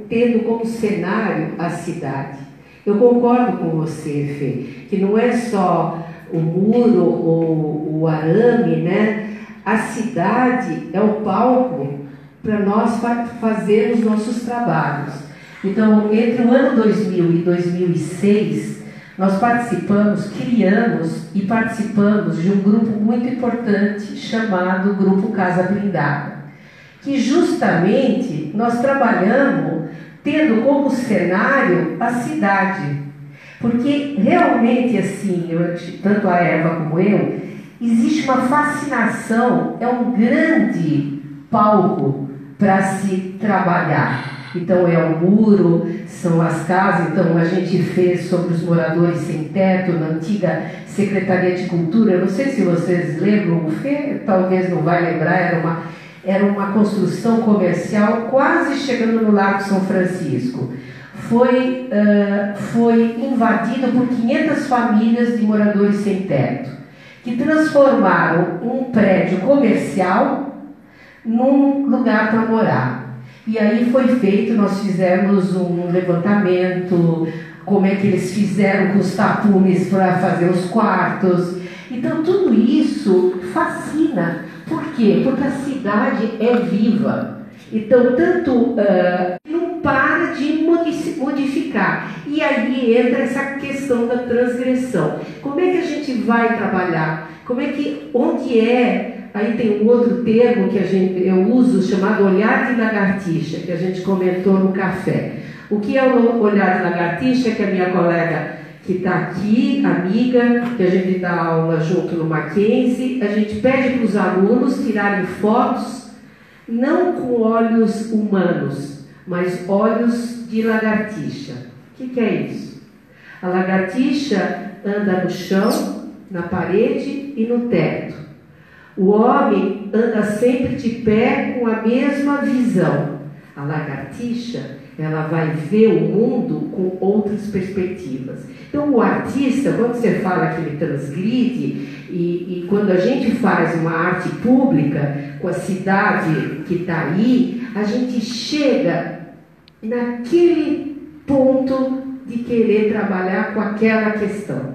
tendo como cenário a cidade. Eu concordo com você, Fê, que não é só o muro ou o arame, né? A cidade é o palco para nós fazermos nossos trabalhos. Então, entre o ano 2000 e 2006, nós criamos e participamos de um grupo muito importante chamado Grupo Casa Blindada, que justamente nós trabalhamos tendo como cenário a cidade. Porque realmente, assim, tanto a Eva como eu, existe uma fascinação, é um grande palco para se trabalhar. Então é o muro, são as casas. Então a gente fez sobre os moradores sem teto na antiga Secretaria de Cultura. Eu não sei se vocês lembram, o Fê talvez não vai lembrar, era uma construção comercial quase chegando no Largo São Francisco. Foi invadido por 500 famílias de moradores sem teto, que transformaram um prédio comercial num lugar para morar. E aí foi feito, nós fizemos um levantamento, como é que eles fizeram com os tapumes para fazer os quartos. Então tudo isso fascina. Por quê? Porque a cidade é viva. Então não para de modificar. E aí entra essa questão da transgressão. Como é que a gente vai trabalhar? Onde é? Aí tem um outro termo que eu uso, chamado olhar de lagartixa, que a gente comentou no café. O que é o olhar de lagartixa, que a minha colega que está aqui, amiga, que a gente dá aula junto no Mackenzie, a gente pede para os alunos tirarem fotos, não com olhos humanos, mas olhos de lagartixa. O que é isso? A lagartixa anda no chão, na parede e no teto. O homem anda sempre de pé com a mesma visão. A lagartixa, ela vai ver o mundo com outras perspectivas. Então, o artista, quando você fala que ele transgride, e quando a gente faz uma arte pública com a cidade que está aí, a gente chega naquele ponto de querer trabalhar com aquela questão,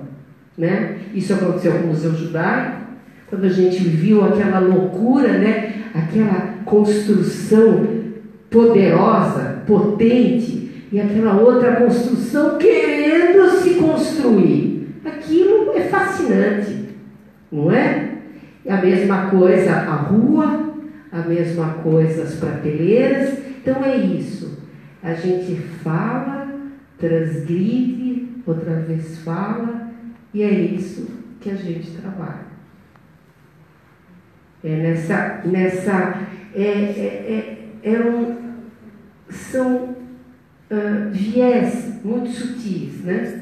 né? Isso aconteceu com o Museu Judaico, quando a gente viu aquela loucura, né? Aquela construção poderosa, potente, e aquela outra construção querendo se construir. Aquilo é fascinante, não é? É a mesma coisa a rua, a mesma coisa as prateleiras. Então é isso. A gente fala, transgride, outra vez fala, e é isso que a gente trabalha. São viés muito sutis, né?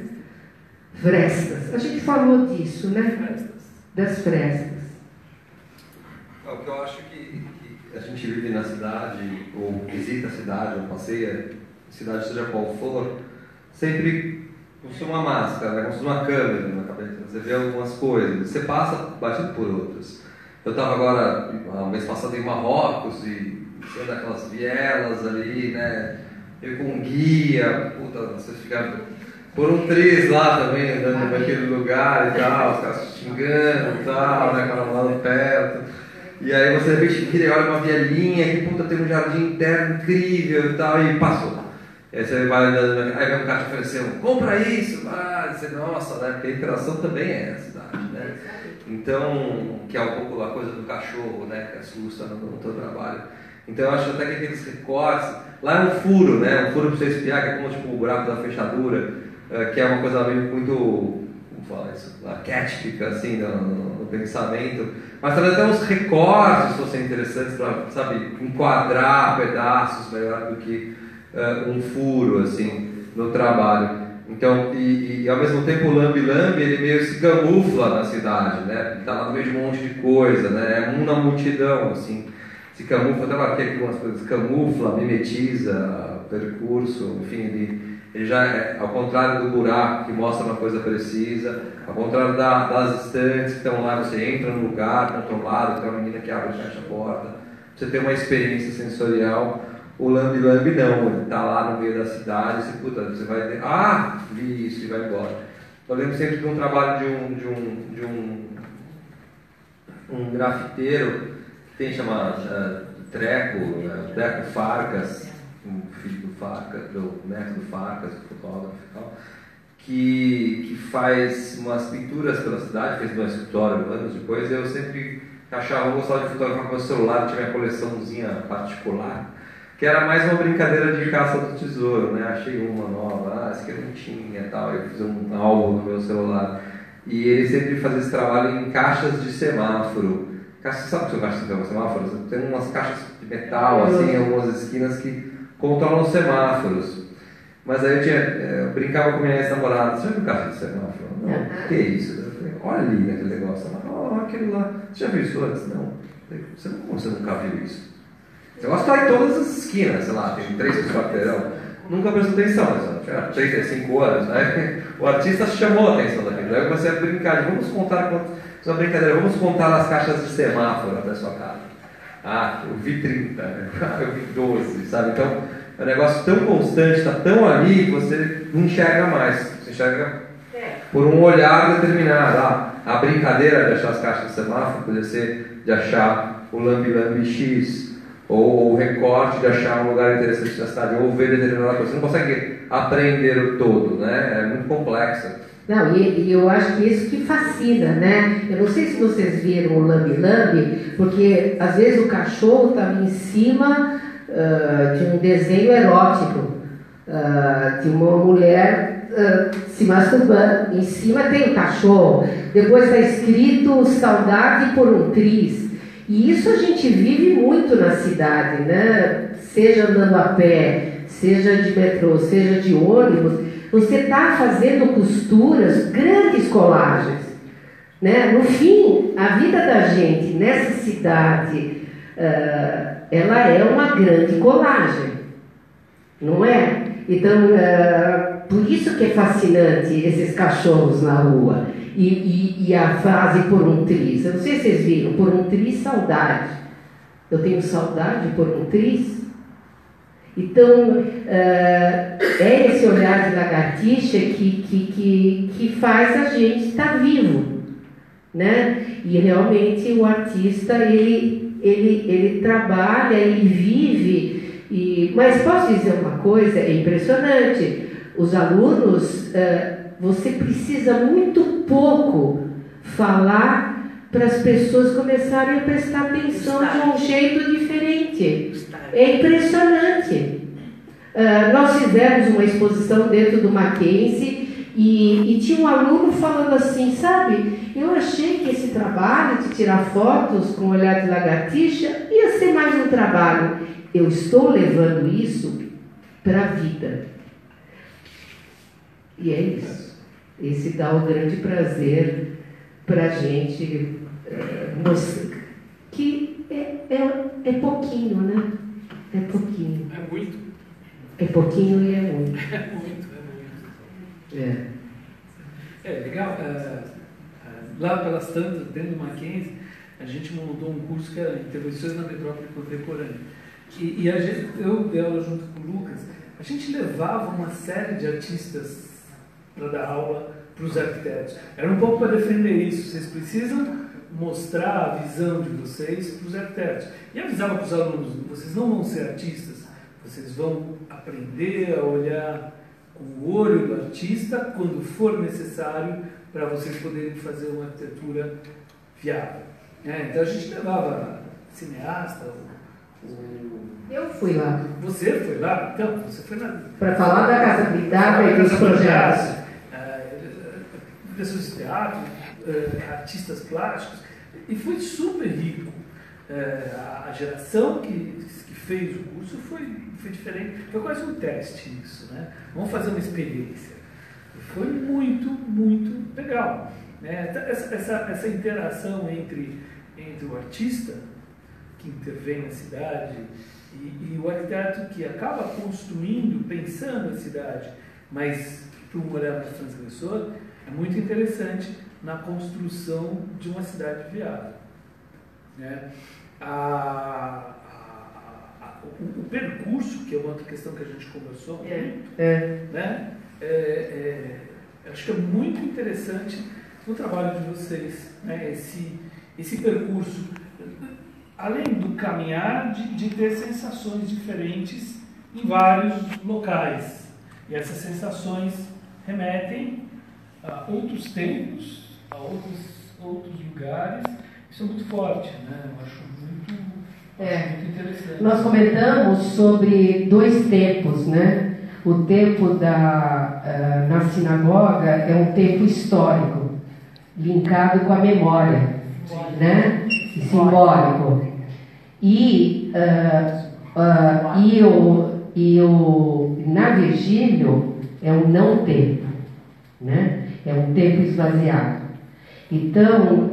Frestas. A gente falou disso, né? Das frestas. O que eu acho que a gente vive na cidade, ou visita a cidade, ou passeia, cidade seja qual for, sempre com uma máscara, né? Com uma câmera na cabeça. Você vê algumas coisas, você passa batido por outras. Eu estava agora, no mês passado, em Marrocos, e você anda aquelas vielas ali, né? Eu com um guia, puta, você fica por um triz lá também, andando naquele lugar e tal, os caras xingando e tal, né? Aquela lá perto. E aí você de repente vira e olha uma vielinha, que puta, tem um jardim interno incrível e tal, e passou. E aí você vai andando, aí vem um cara te oferecendo, compra isso, você, nossa, né? Porque a interação também é a cidade, né? Então, que é um pouco a coisa do cachorro, né? Que assusta no teu trabalho. Então eu acho até que aqueles recortes, lá é um furo, né? Um furo para você espiar, que é como tipo o buraco da fechadura, que é uma coisa muito, como fala isso, arquétipica, assim, no pensamento. Mas também tem uns recortes que são interessantes para, sabe, enquadrar pedaços melhor do que um furo, assim, no trabalho. Então, e ao mesmo tempo o lambe-lambe, ele meio se camufla na cidade, né? Ele está lá no meio de um monte de coisa, né? É um na multidão, assim. Se camufla, até aqui algumas coisas, camufla, mimetiza, percurso, enfim, ele já é ao contrário do buraco que mostra uma coisa precisa, ao contrário das estantes que estão lá, você entra no lugar controlado, tem uma menina que abre e fecha a porta, você tem uma experiência sensorial. O lambe-lambe não, ele está lá no meio da cidade, você vai ter, vi isso e vai embora. Eu lembro sempre de um trabalho de um grafiteiro que tem chamado Treco Farcas, um filho do Farcas, do neto do Farcas, fotógrafo e tal, que faz umas pinturas pela cidade, fez um escritório anos depois, e eu sempre eu gostava de fotografar com o celular, tinha minha coleçãozinha particular, que era mais uma brincadeira de caça do tesouro, né? Achei uma nova, essa aqui eu não tinha, tal, eu fiz um álbum no meu celular. E ele sempre fazia esse trabalho em caixas de semáforo. Sabe o que são caixas de semáforo? Tem umas caixas de metal, assim, em algumas esquinas que controlam os semáforos. Mas aí eu brincava com minha ex-namorada, você já viu caixa de semáforo? Não, o que é isso? Eu falei, olha ali naquele negócio. Ela, aquilo lá, você já viu isso antes? Não. Você nunca viu isso? Você gosta de estar em todas as esquinas, sei lá, tem 3 por quarteirão. Nunca prestou atenção, tinha 35 anos. Aí o artista chamou a atenção daquilo. Aí eu comecei a brincar, vamos contar as caixas de semáforo até a sua casa. Eu vi 30, eu vi 12, sabe? Então, é um negócio tão constante, está tão ali, que você não enxerga mais. Você enxerga por um olhar determinado. A brincadeira de achar as caixas de semáforo poderia ser de achar o lambe-lambe X, ou o recorte de achar um lugar interessante da cidade, ou ver determinada coisa. Você não consegue aprender o todo, né? É muito complexo. Não, e eu acho que isso que fascina, né? Eu não sei se vocês viram o lambe-lambe, porque às vezes o cachorro estava em cima de um desenho erótico. de uma mulher se masturbando. Em cima tem um cachorro, depois está escrito saudade por um triz. E isso a gente vive muito na cidade, né? Seja andando a pé, seja de metrô, seja de ônibus, você está fazendo costuras, grandes colagens, né? No fim, a vida da gente nessa cidade, ela é uma grande colagem, não é? Então, por isso que é fascinante esses cachorros na rua. E a frase por um triz. Eu não sei se vocês viram, por um triz, saudade. Eu tenho saudade por um triz. Então, é esse olhar de lagartixa que faz a gente estar vivo, né? E realmente o artista, ele trabalha, ele vive. Mas posso dizer uma coisa, é impressionante. Os alunos, você precisa muito pouco falar para as pessoas começarem a prestar atenção de um jeito diferente. É impressionante. Nós fizemos uma exposição dentro do Mackenzie e tinha um aluno falando assim, sabe, eu achei que esse trabalho de tirar fotos com olhar de lagartixa ia ser mais um trabalho. Eu estou levando isso para a vida. E é isso. Esse dá o grande prazer para a gente mostrar que é pouquinho, né? É pouquinho. É muito. É pouquinho e é muito. É muito. É legal. Lá pelas tantas, dentro do Mackenzie, a gente montou um curso que era Intervenções na Metrópole Contemporânea. E eu dei aula junto com o Lucas, a gente levava uma série de artistas para dar aula para os arquitetos. Era um pouco para defender isso. Vocês precisam mostrar a visão de vocês para os arquitetos. E avisava para os alunos, vocês não vão ser artistas, vocês vão aprender a olhar com o olho do artista quando for necessário para vocês poderem fazer uma arquitetura viável. Então a gente levava cineasta, eu fui lá. Você foi lá? Então, você foi lá. Para falar da Casa Blindada e dos projetos. Pessoas de teatro, artistas plásticos, e foi super rico. A geração que fez o curso foi diferente. Foi quase um teste isso, né? Vamos fazer uma experiência. E foi muito, muito legal. Essa interação entre o artista que intervém na cidade e o arquiteto que acaba construindo, pensando a cidade, mas para um olhar mais transgressor, é muito interessante na construção de uma cidade viável. O percurso, que é uma outra questão que a gente conversou muito, né? Acho que é muito interessante no trabalho de vocês, né? Esse percurso, além do caminhar, de ter sensações diferentes em vários locais. E essas sensações remetem a outros tempos, a outros lugares. Isso é muito forte, né? Eu acho muito interessante. Nós comentamos sobre 2 tempos, né? O tempo na sinagoga é um tempo histórico, linkado com a memória, né? E simbólico. Na Virgílio é um não tempo, né? É um tempo esvaziado. Então,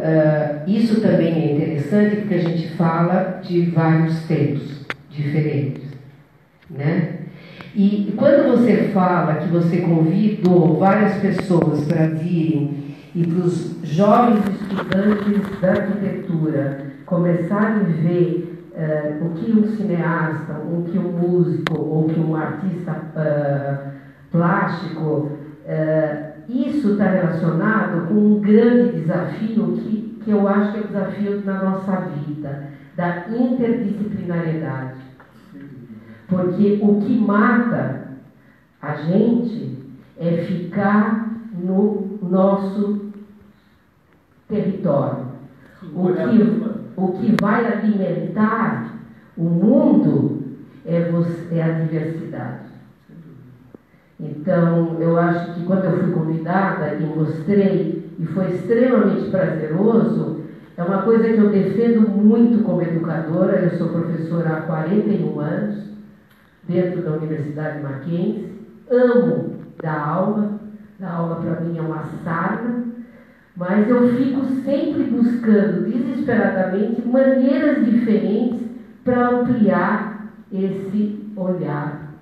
isso também é interessante porque a gente fala de vários tempos diferentes, né? E quando você fala que você convidou várias pessoas para virem e para os jovens estudantes da arquitetura começarem a ver o que um cineasta, o que um músico ou que um artista plástico, isso está relacionado com um grande desafio que eu acho que é o desafio da nossa vida, da interdisciplinariedade. Porque o que mata a gente é ficar no nosso território. O que vai alimentar o mundo é a diversidade. Então, eu acho que quando eu fui convidada e mostrei, e foi extremamente prazeroso, é uma coisa que eu defendo muito como educadora. Eu sou professora há 41 anos, dentro da Universidade Mackenzie, amo dar aula para mim é uma sarna, mas eu fico sempre buscando desesperadamente maneiras diferentes para ampliar esse olhar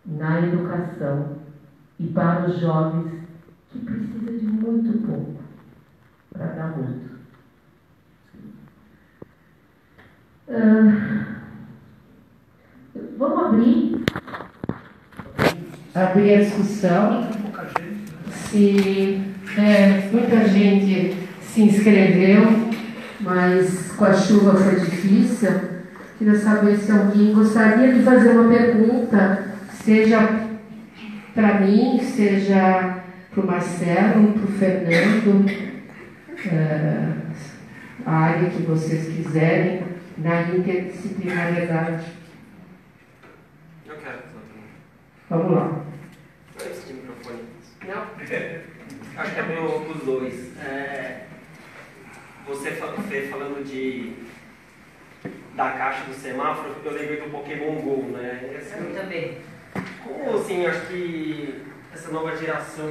na educação e para os jovens que precisam de muito pouco para dar muito. Vamos abrir a discussão. Se muita gente se inscreveu, mas com a chuva foi difícil. Queria saber se alguém gostaria de fazer uma pergunta, seja para mim, seja para o Marcelo, para o Fernando, a área que vocês quiserem, na interdisciplinariedade. Eu quero. Vamos lá. Não é esse de microfone. Não? Acho que é para os dois. Você falando da caixa do semáforo, eu lembrei do Pokémon GO, né? Assim, Eu também. como assim, acho que essa nova geração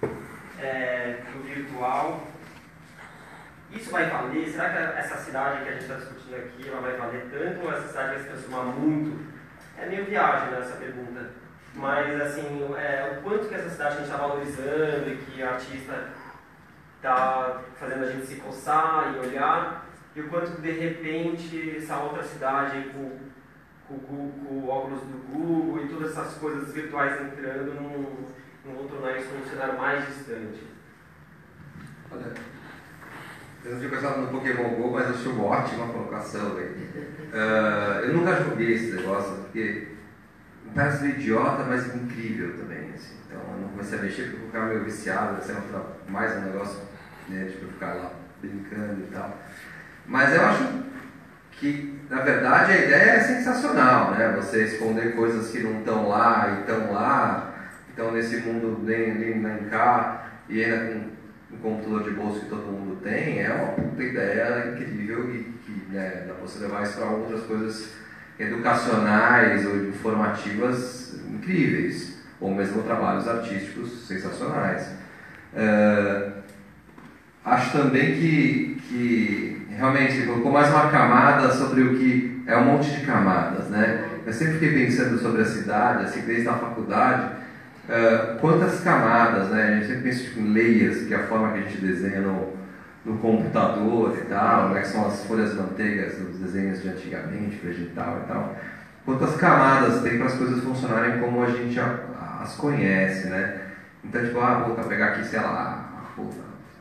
do virtual, isso vai valer? Será que essa cidade que a gente está discutindo aqui, ela vai valer tanto ou essa cidade vai se transformar muito? É meio viagem, né, essa pergunta. Mas, assim, o quanto que essa cidade a gente está valorizando e que o artista está fazendo a gente se coçar e olhar, e o quanto que, de repente, essa outra cidade com o óculos do Google e todas essas coisas virtuais entrando não vão tornar isso um cenário mais distante. Olha, eu não tinha pensado no Pokémon GO, mas achei uma ótima colocação aí. Eu nunca joguei esse negócio, porque me parece meio idiota, mas incrível também. Assim. Então eu não comecei a mexer porque eu ficava meio viciado, assim, mais um negócio, né, tipo, ficar lá brincando e tal. Mas eu acho que, na verdade, a ideia é sensacional, né? Você esconder coisas que não estão lá e estão lá, estão nesse mundo nem cá, e ainda com um computador de bolso que todo mundo tem, é uma puta ideia incrível e que, né, dá pra você levar isso para outras coisas educacionais ou informativas incríveis, ou mesmo trabalhos artísticos sensacionais. Acho também que realmente colocou mais uma camada sobre o que é um monte de camadas, né? Eu sempre fiquei pensando sobre a cidade, assim, desde a faculdade, quantas camadas, né? A gente sempre pensa tipo, em layers, que é a forma que a gente desenha no computador e tal, né? Que são as folhas de manteiga dos desenhos de antigamente, vegetal e tal. Quantas camadas tem para as coisas funcionarem como a gente as conhece, né? Então, tipo, vou pegar aqui, sei lá,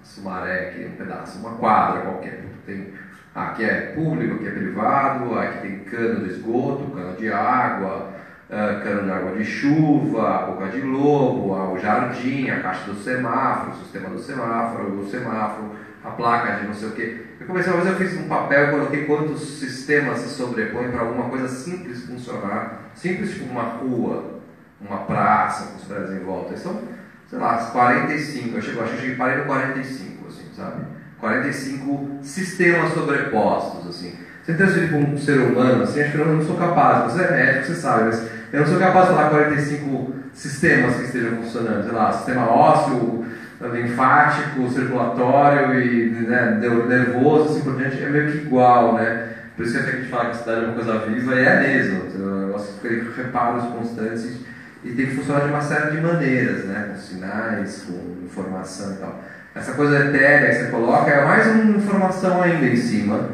Sumaré, aqui um pedaço, uma quadra qualquer. Tem, aqui é público, aqui é privado, aqui tem cano de esgoto, cano de água, cano de água de chuva, a boca de lobo, o jardim, a caixa do semáforo, o sistema do semáforo, o semáforo, a placa de não sei o quê. Eu comecei uma vez, eu fiz um papel, coloquei quantos sistemas se sobrepõem para alguma coisa simples funcionar. Simples tipo uma rua, uma praça com os prédios em volta. E são, sei lá, 45, acho que eu parei no 45, assim, sabe? 45 sistemas sobrepostos, assim. Se eu transferir para um ser humano, assim, acho que eu não sou capaz, você é médico, você sabe, mas eu não sou capaz de falar 45 sistemas que estejam funcionando, sei lá, sistema ósseo, linfático, circulatório e, né, nervoso, assim por diante, é meio que igual, né? Por isso que até que a gente fala que a cidade é uma coisa viva, e é mesmo, um negócio que tem reparos constantes e tem que funcionar de uma série de maneiras, né? Com sinais, com informação e tal. Essa coisa etérea que você coloca é mais uma informação ainda em cima,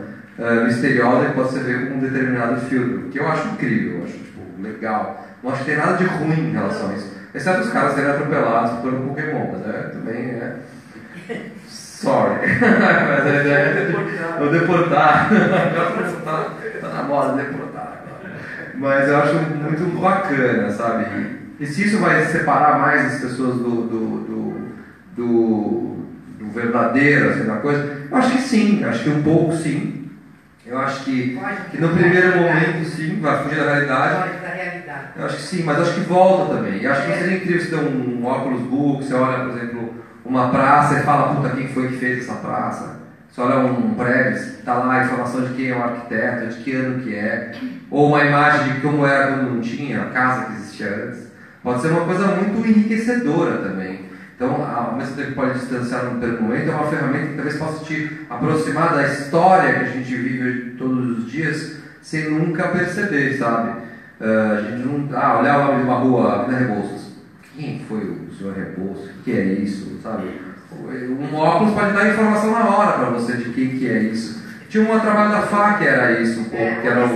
misteriosa, que pode ser ver com um determinado filtro, que eu acho incrível, eu acho tipo, legal. Não acho que tem nada de ruim em relação a isso. Exceto os caras serem atropelados por um Pokémon, mas também é. Sorry. Mas a ideia é deportar. Tá na moda deportar. Mas eu acho muito bacana, sabe? E se isso vai separar mais as pessoas do verdadeiro, assim, da coisa, eu acho que sim, acho que um pouco sim. Eu acho que no primeiro momento, sim, vai fugir da realidade. Foge da realidade. Eu acho que sim, mas acho que volta também. Eu acho que seria incrível você ter um óculos book, você olha, por exemplo, uma praça e fala, puta, quem foi que fez essa praça? Você olha um prédio, está lá a informação de quem é o arquiteto, de que ano que é, ou uma imagem de como era quando não tinha, a casa que existia antes. Pode ser uma coisa muito enriquecedora também. Então, ao mesmo tempo que pode distanciar no primeiro momento, é uma ferramenta que talvez possa te aproximar da história que a gente vive todos os dias, sem nunca perceber, sabe? A gente não... olhar o nome de uma rua, Avenida Rebouças. Quem foi o senhor Rebouças? O que é isso, sabe? Um óculos pode dar informação na hora para você de quem que é isso. Tinha um trabalho da FA que era isso, um pouco, que era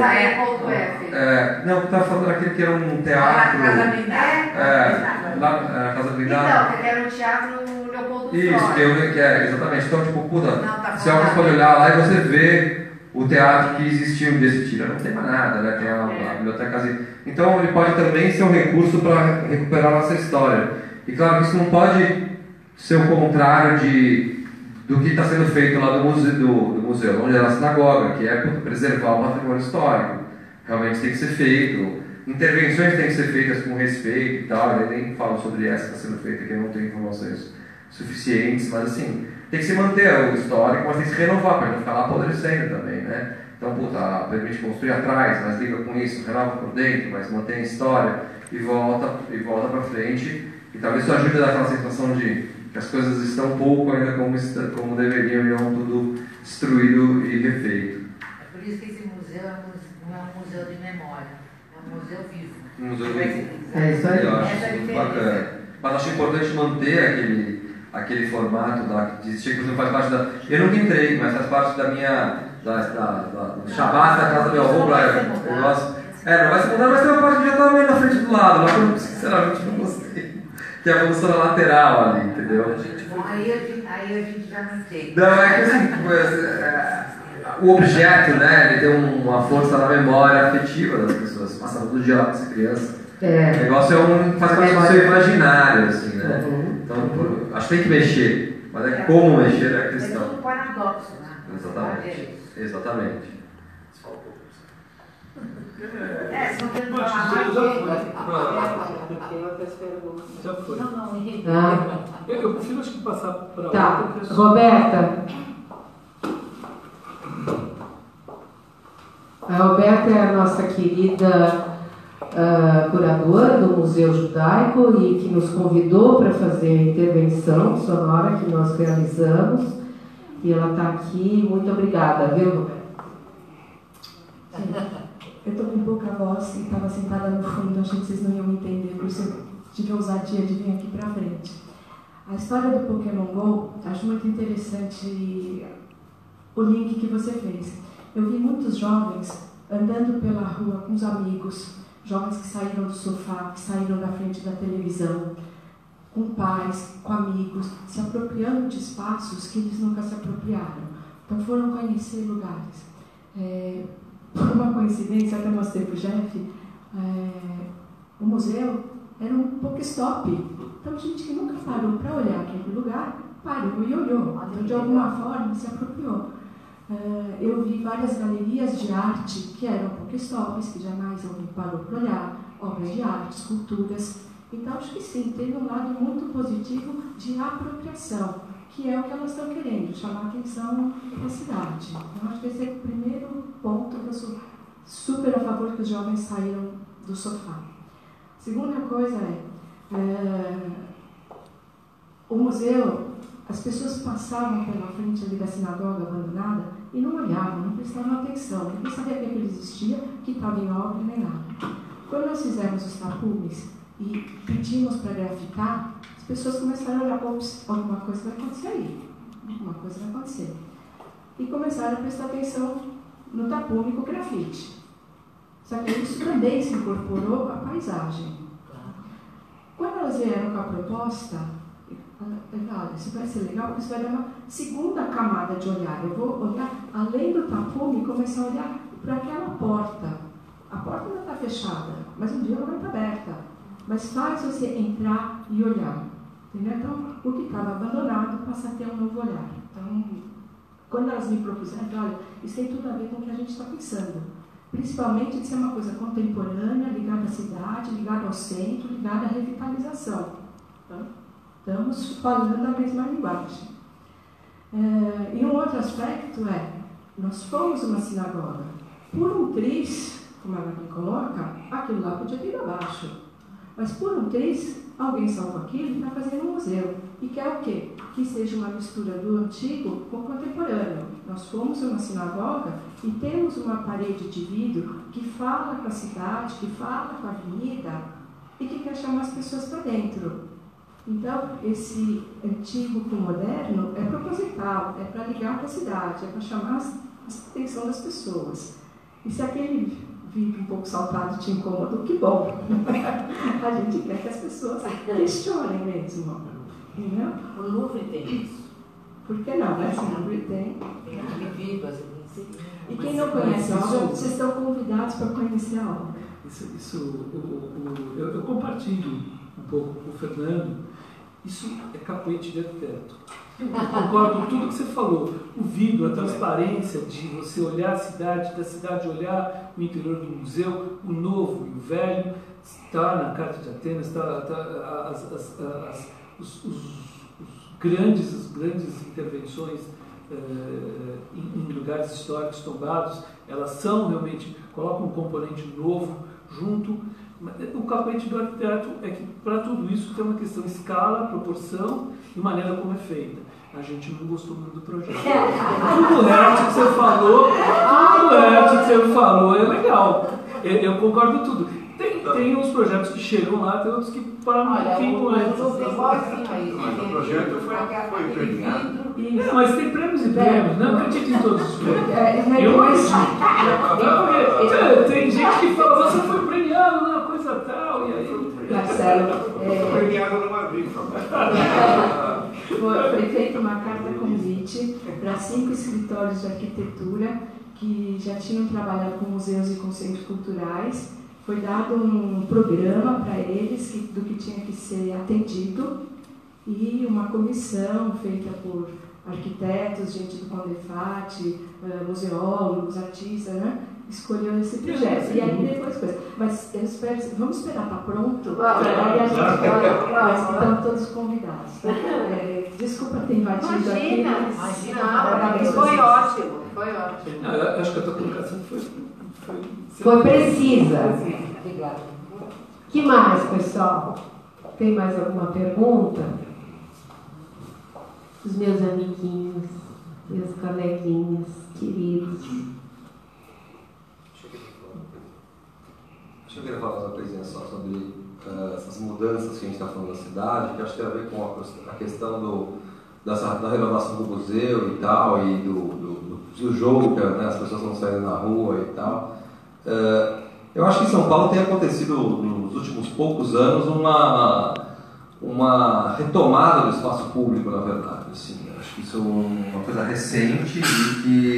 não, estava falando aquele que era um teatro. Casa Blindada. Lá, Casa Blindada. Então, que era um teatro no Leopoldo Isso, que é, exatamente. Então, tipo, puta, você pode olhar lá e você vê o teatro que existiu desse tiro. Não tem mais nada, né? Tem a biblioteca. Então, ele pode também ser um recurso para recuperar a nossa história. E claro que isso não pode ser o contrário do que está sendo feito lá do museu, onde era a sinagoga, que é preservar o patrimônio histórico. Realmente tem que ser feito. Intervenções têm que ser feitas com respeito e tal. Eu nem falo sobre essa que está sendo feita, que eu não tenho informações suficientes, mas assim, tem que se manter o histórico, mas tem que se renovar, para não ficar lá apodrecendo também, né? Então, puta, permite construir atrás, mas liga com isso, renova por dentro, mas mantém a história e volta para frente. E talvez isso ajude a dar aquela sensação de que as coisas estão pouco ainda como deveriam e não tudo destruído e refeito. É por isso que esse museu não é um museu de memória, é um museu vivo. Um museu vivo. É isso aí. Eu acho muito bacana. Mas acho importante manter aquele formato que existia, que faz parte da... Eu nunca entrei, mas faz parte da minha... do Shabbat, da casa do meu avô, eu gosto. Não vai se mudar, mas tem uma parte que já está meio na frente do lado, lá que eu sinceramente não gostei. Que é a evolução lateral ali, entendeu? Bom, aí a gente já não tem. Não, é que assim, o objeto, né, ele tem uma força na memória afetiva das pessoas, passando do dia lá com essa criança. O negócio faz parte do seu imaginário, assim, né? Então, acho que tem que mexer, mas é como mexer é a questão. É um paradoxo, né? Exatamente. Se não quer falar mais, já foi. Não. Eu prefiro acho que passar para Tá, outra. Roberta. A Roberta é a nossa querida curadora do Museu Judaico e que nos convidou para fazer a intervenção sonora que nós realizamos. E ela está aqui. Muito obrigada, viu, Roberta? Eu estou com pouca voz e estava sentada no fundo, achei que vocês não iam me entender, por isso eu tive a ousadia de vir aqui para frente. A história do Pokémon GO, acho muito interessante o link que você fez. Eu vi muitos jovens andando pela rua com os amigos, jovens que saíram do sofá, que saíram da frente da televisão, com pais, com amigos, se apropriando de espaços que eles nunca se apropriaram. Então foram conhecer lugares. Por uma coincidência, até mostrei para o Jeff, o museu era um Pokéstop. Então, gente que nunca parou para olhar aquele lugar, parou e olhou. Então, de alguma forma, se apropriou. Eu vi várias galerias de arte que eram Pokéstops, que jamais alguém parou para olhar, obras de arte, esculturas. Então, acho que sim, teve um lado muito positivo de apropriação, que é o que elas estão querendo, chamar a atenção da cidade. Então, acho que esse é o primeiro ponto que eu sou super a favor que os jovens saíram do sofá. Segunda coisa o museu, as pessoas passavam pela frente ali da sinagoga abandonada e não olhavam, não prestavam atenção, ninguém sabia que aquilo existia, que estava em obra, nem nada. Quando nós fizemos os tapumes e pedimos para grafitar, as pessoas começaram a olhar, ops, alguma coisa vai acontecer aí, alguma coisa vai acontecer. E começaram a prestar atenção no tapume com o grafite. Só que isso também se incorporou à paisagem. Quando elas vieram com a proposta, olha, isso vai ser legal, porque isso vai dar uma segunda camada de olhar. Eu vou olhar além do tapume e começar a olhar para aquela porta. A porta ainda está fechada, mas um dia ela vai estar aberta. Mas faz você entrar e olhar. Entendeu? Então, o que estava abandonado passa a ter um novo olhar. Então, Quando elas me propuseram, olha, isso tem tudo a ver com o que a gente está pensando. Principalmente de ser uma coisa contemporânea, ligada à cidade, ligada ao centro, ligada à revitalização. Então, estamos falando a mesma linguagem. E um outro aspecto é, nós fomos uma sinagoga. Por um triz, como ela me coloca, aquilo lá podia vir abaixo. Mas por um triz, alguém salvou aquilo e está fazendo um museu. E quer o quê? Que seja uma mistura do antigo com o contemporâneo. Nós fomos uma sinagoga e temos uma parede de vidro que fala com a cidade, que fala com a avenida e que quer chamar as pessoas para dentro. Então, esse antigo com o moderno é proposital, é para ligar com a cidade, é para chamar a atenção das pessoas. E se aquele vídeo um pouco saltado te incomoda, que bom! A gente quer que as pessoas questionem mesmo. Entendeu? O Louvre tem isso. Por que não, né? Se o Louvre tem. E quem não Mas conhece a obra, isso- vocês estão convidados para conhecer a obra. Eu compartilho um pouco com o Fernando. Isso é capoete de arquiteto. Eu concordo com tudo que você falou. O vidro, a transparência de você olhar a cidade, da cidade olhar o interior do museu, o novo e o velho, está na Carta de Atenas, as grandes intervenções em lugares históricos tombados, elas são realmente, colocam um componente novo junto. O capoete do arquiteto é que, para tudo isso, tem uma questão de escala, proporção e maneira como é feita. A gente não gostou muito do projeto. Tudo o resto que você falou é legal. Eu concordo com tudo. Tem uns projetos que chegam lá, tem outros que param um pouquinho antes. Mas o projeto foi premiado. Mas tem prêmios e prêmios, não acredito em todos os prêmios. Tem gente que fala, você foi premiado numa coisa tal, e aí... Marcelo, Foi premiado no Madrid. foi feita uma carta convite para 5 escritórios de arquitetura que já tinham trabalhado com museus e com centros culturais. Foi dado um programa para eles do que tinha que ser atendido e uma comissão feita por arquitetos, gente do Condefat, museólogos, artistas, né? Escolheu esse projeto. E aí depois coisa. Mas eu espero, vamos esperar estar pronto? Aí a gente mas estão todos convidados. Tá? Desculpa ter invadido aqui. Imagina, foi ótimo, foi ótimo. Eu acho que a tua colocação Foi precisa. Obrigada. Que mais, pessoal? Tem mais alguma pergunta? Os meus amiguinhos, meus coleguinhas queridos. Eu queria falar uma coisinha só sobre essas mudanças que a gente está falando na cidade, que acho que tem a ver com a questão da renovação do museu e tal, e do jogo, que as pessoas estão saindo na rua e tal. Eu acho que em São Paulo tem acontecido, nos últimos poucos anos, uma retomada do espaço público, na verdade. Assim, acho que isso é uma coisa recente e que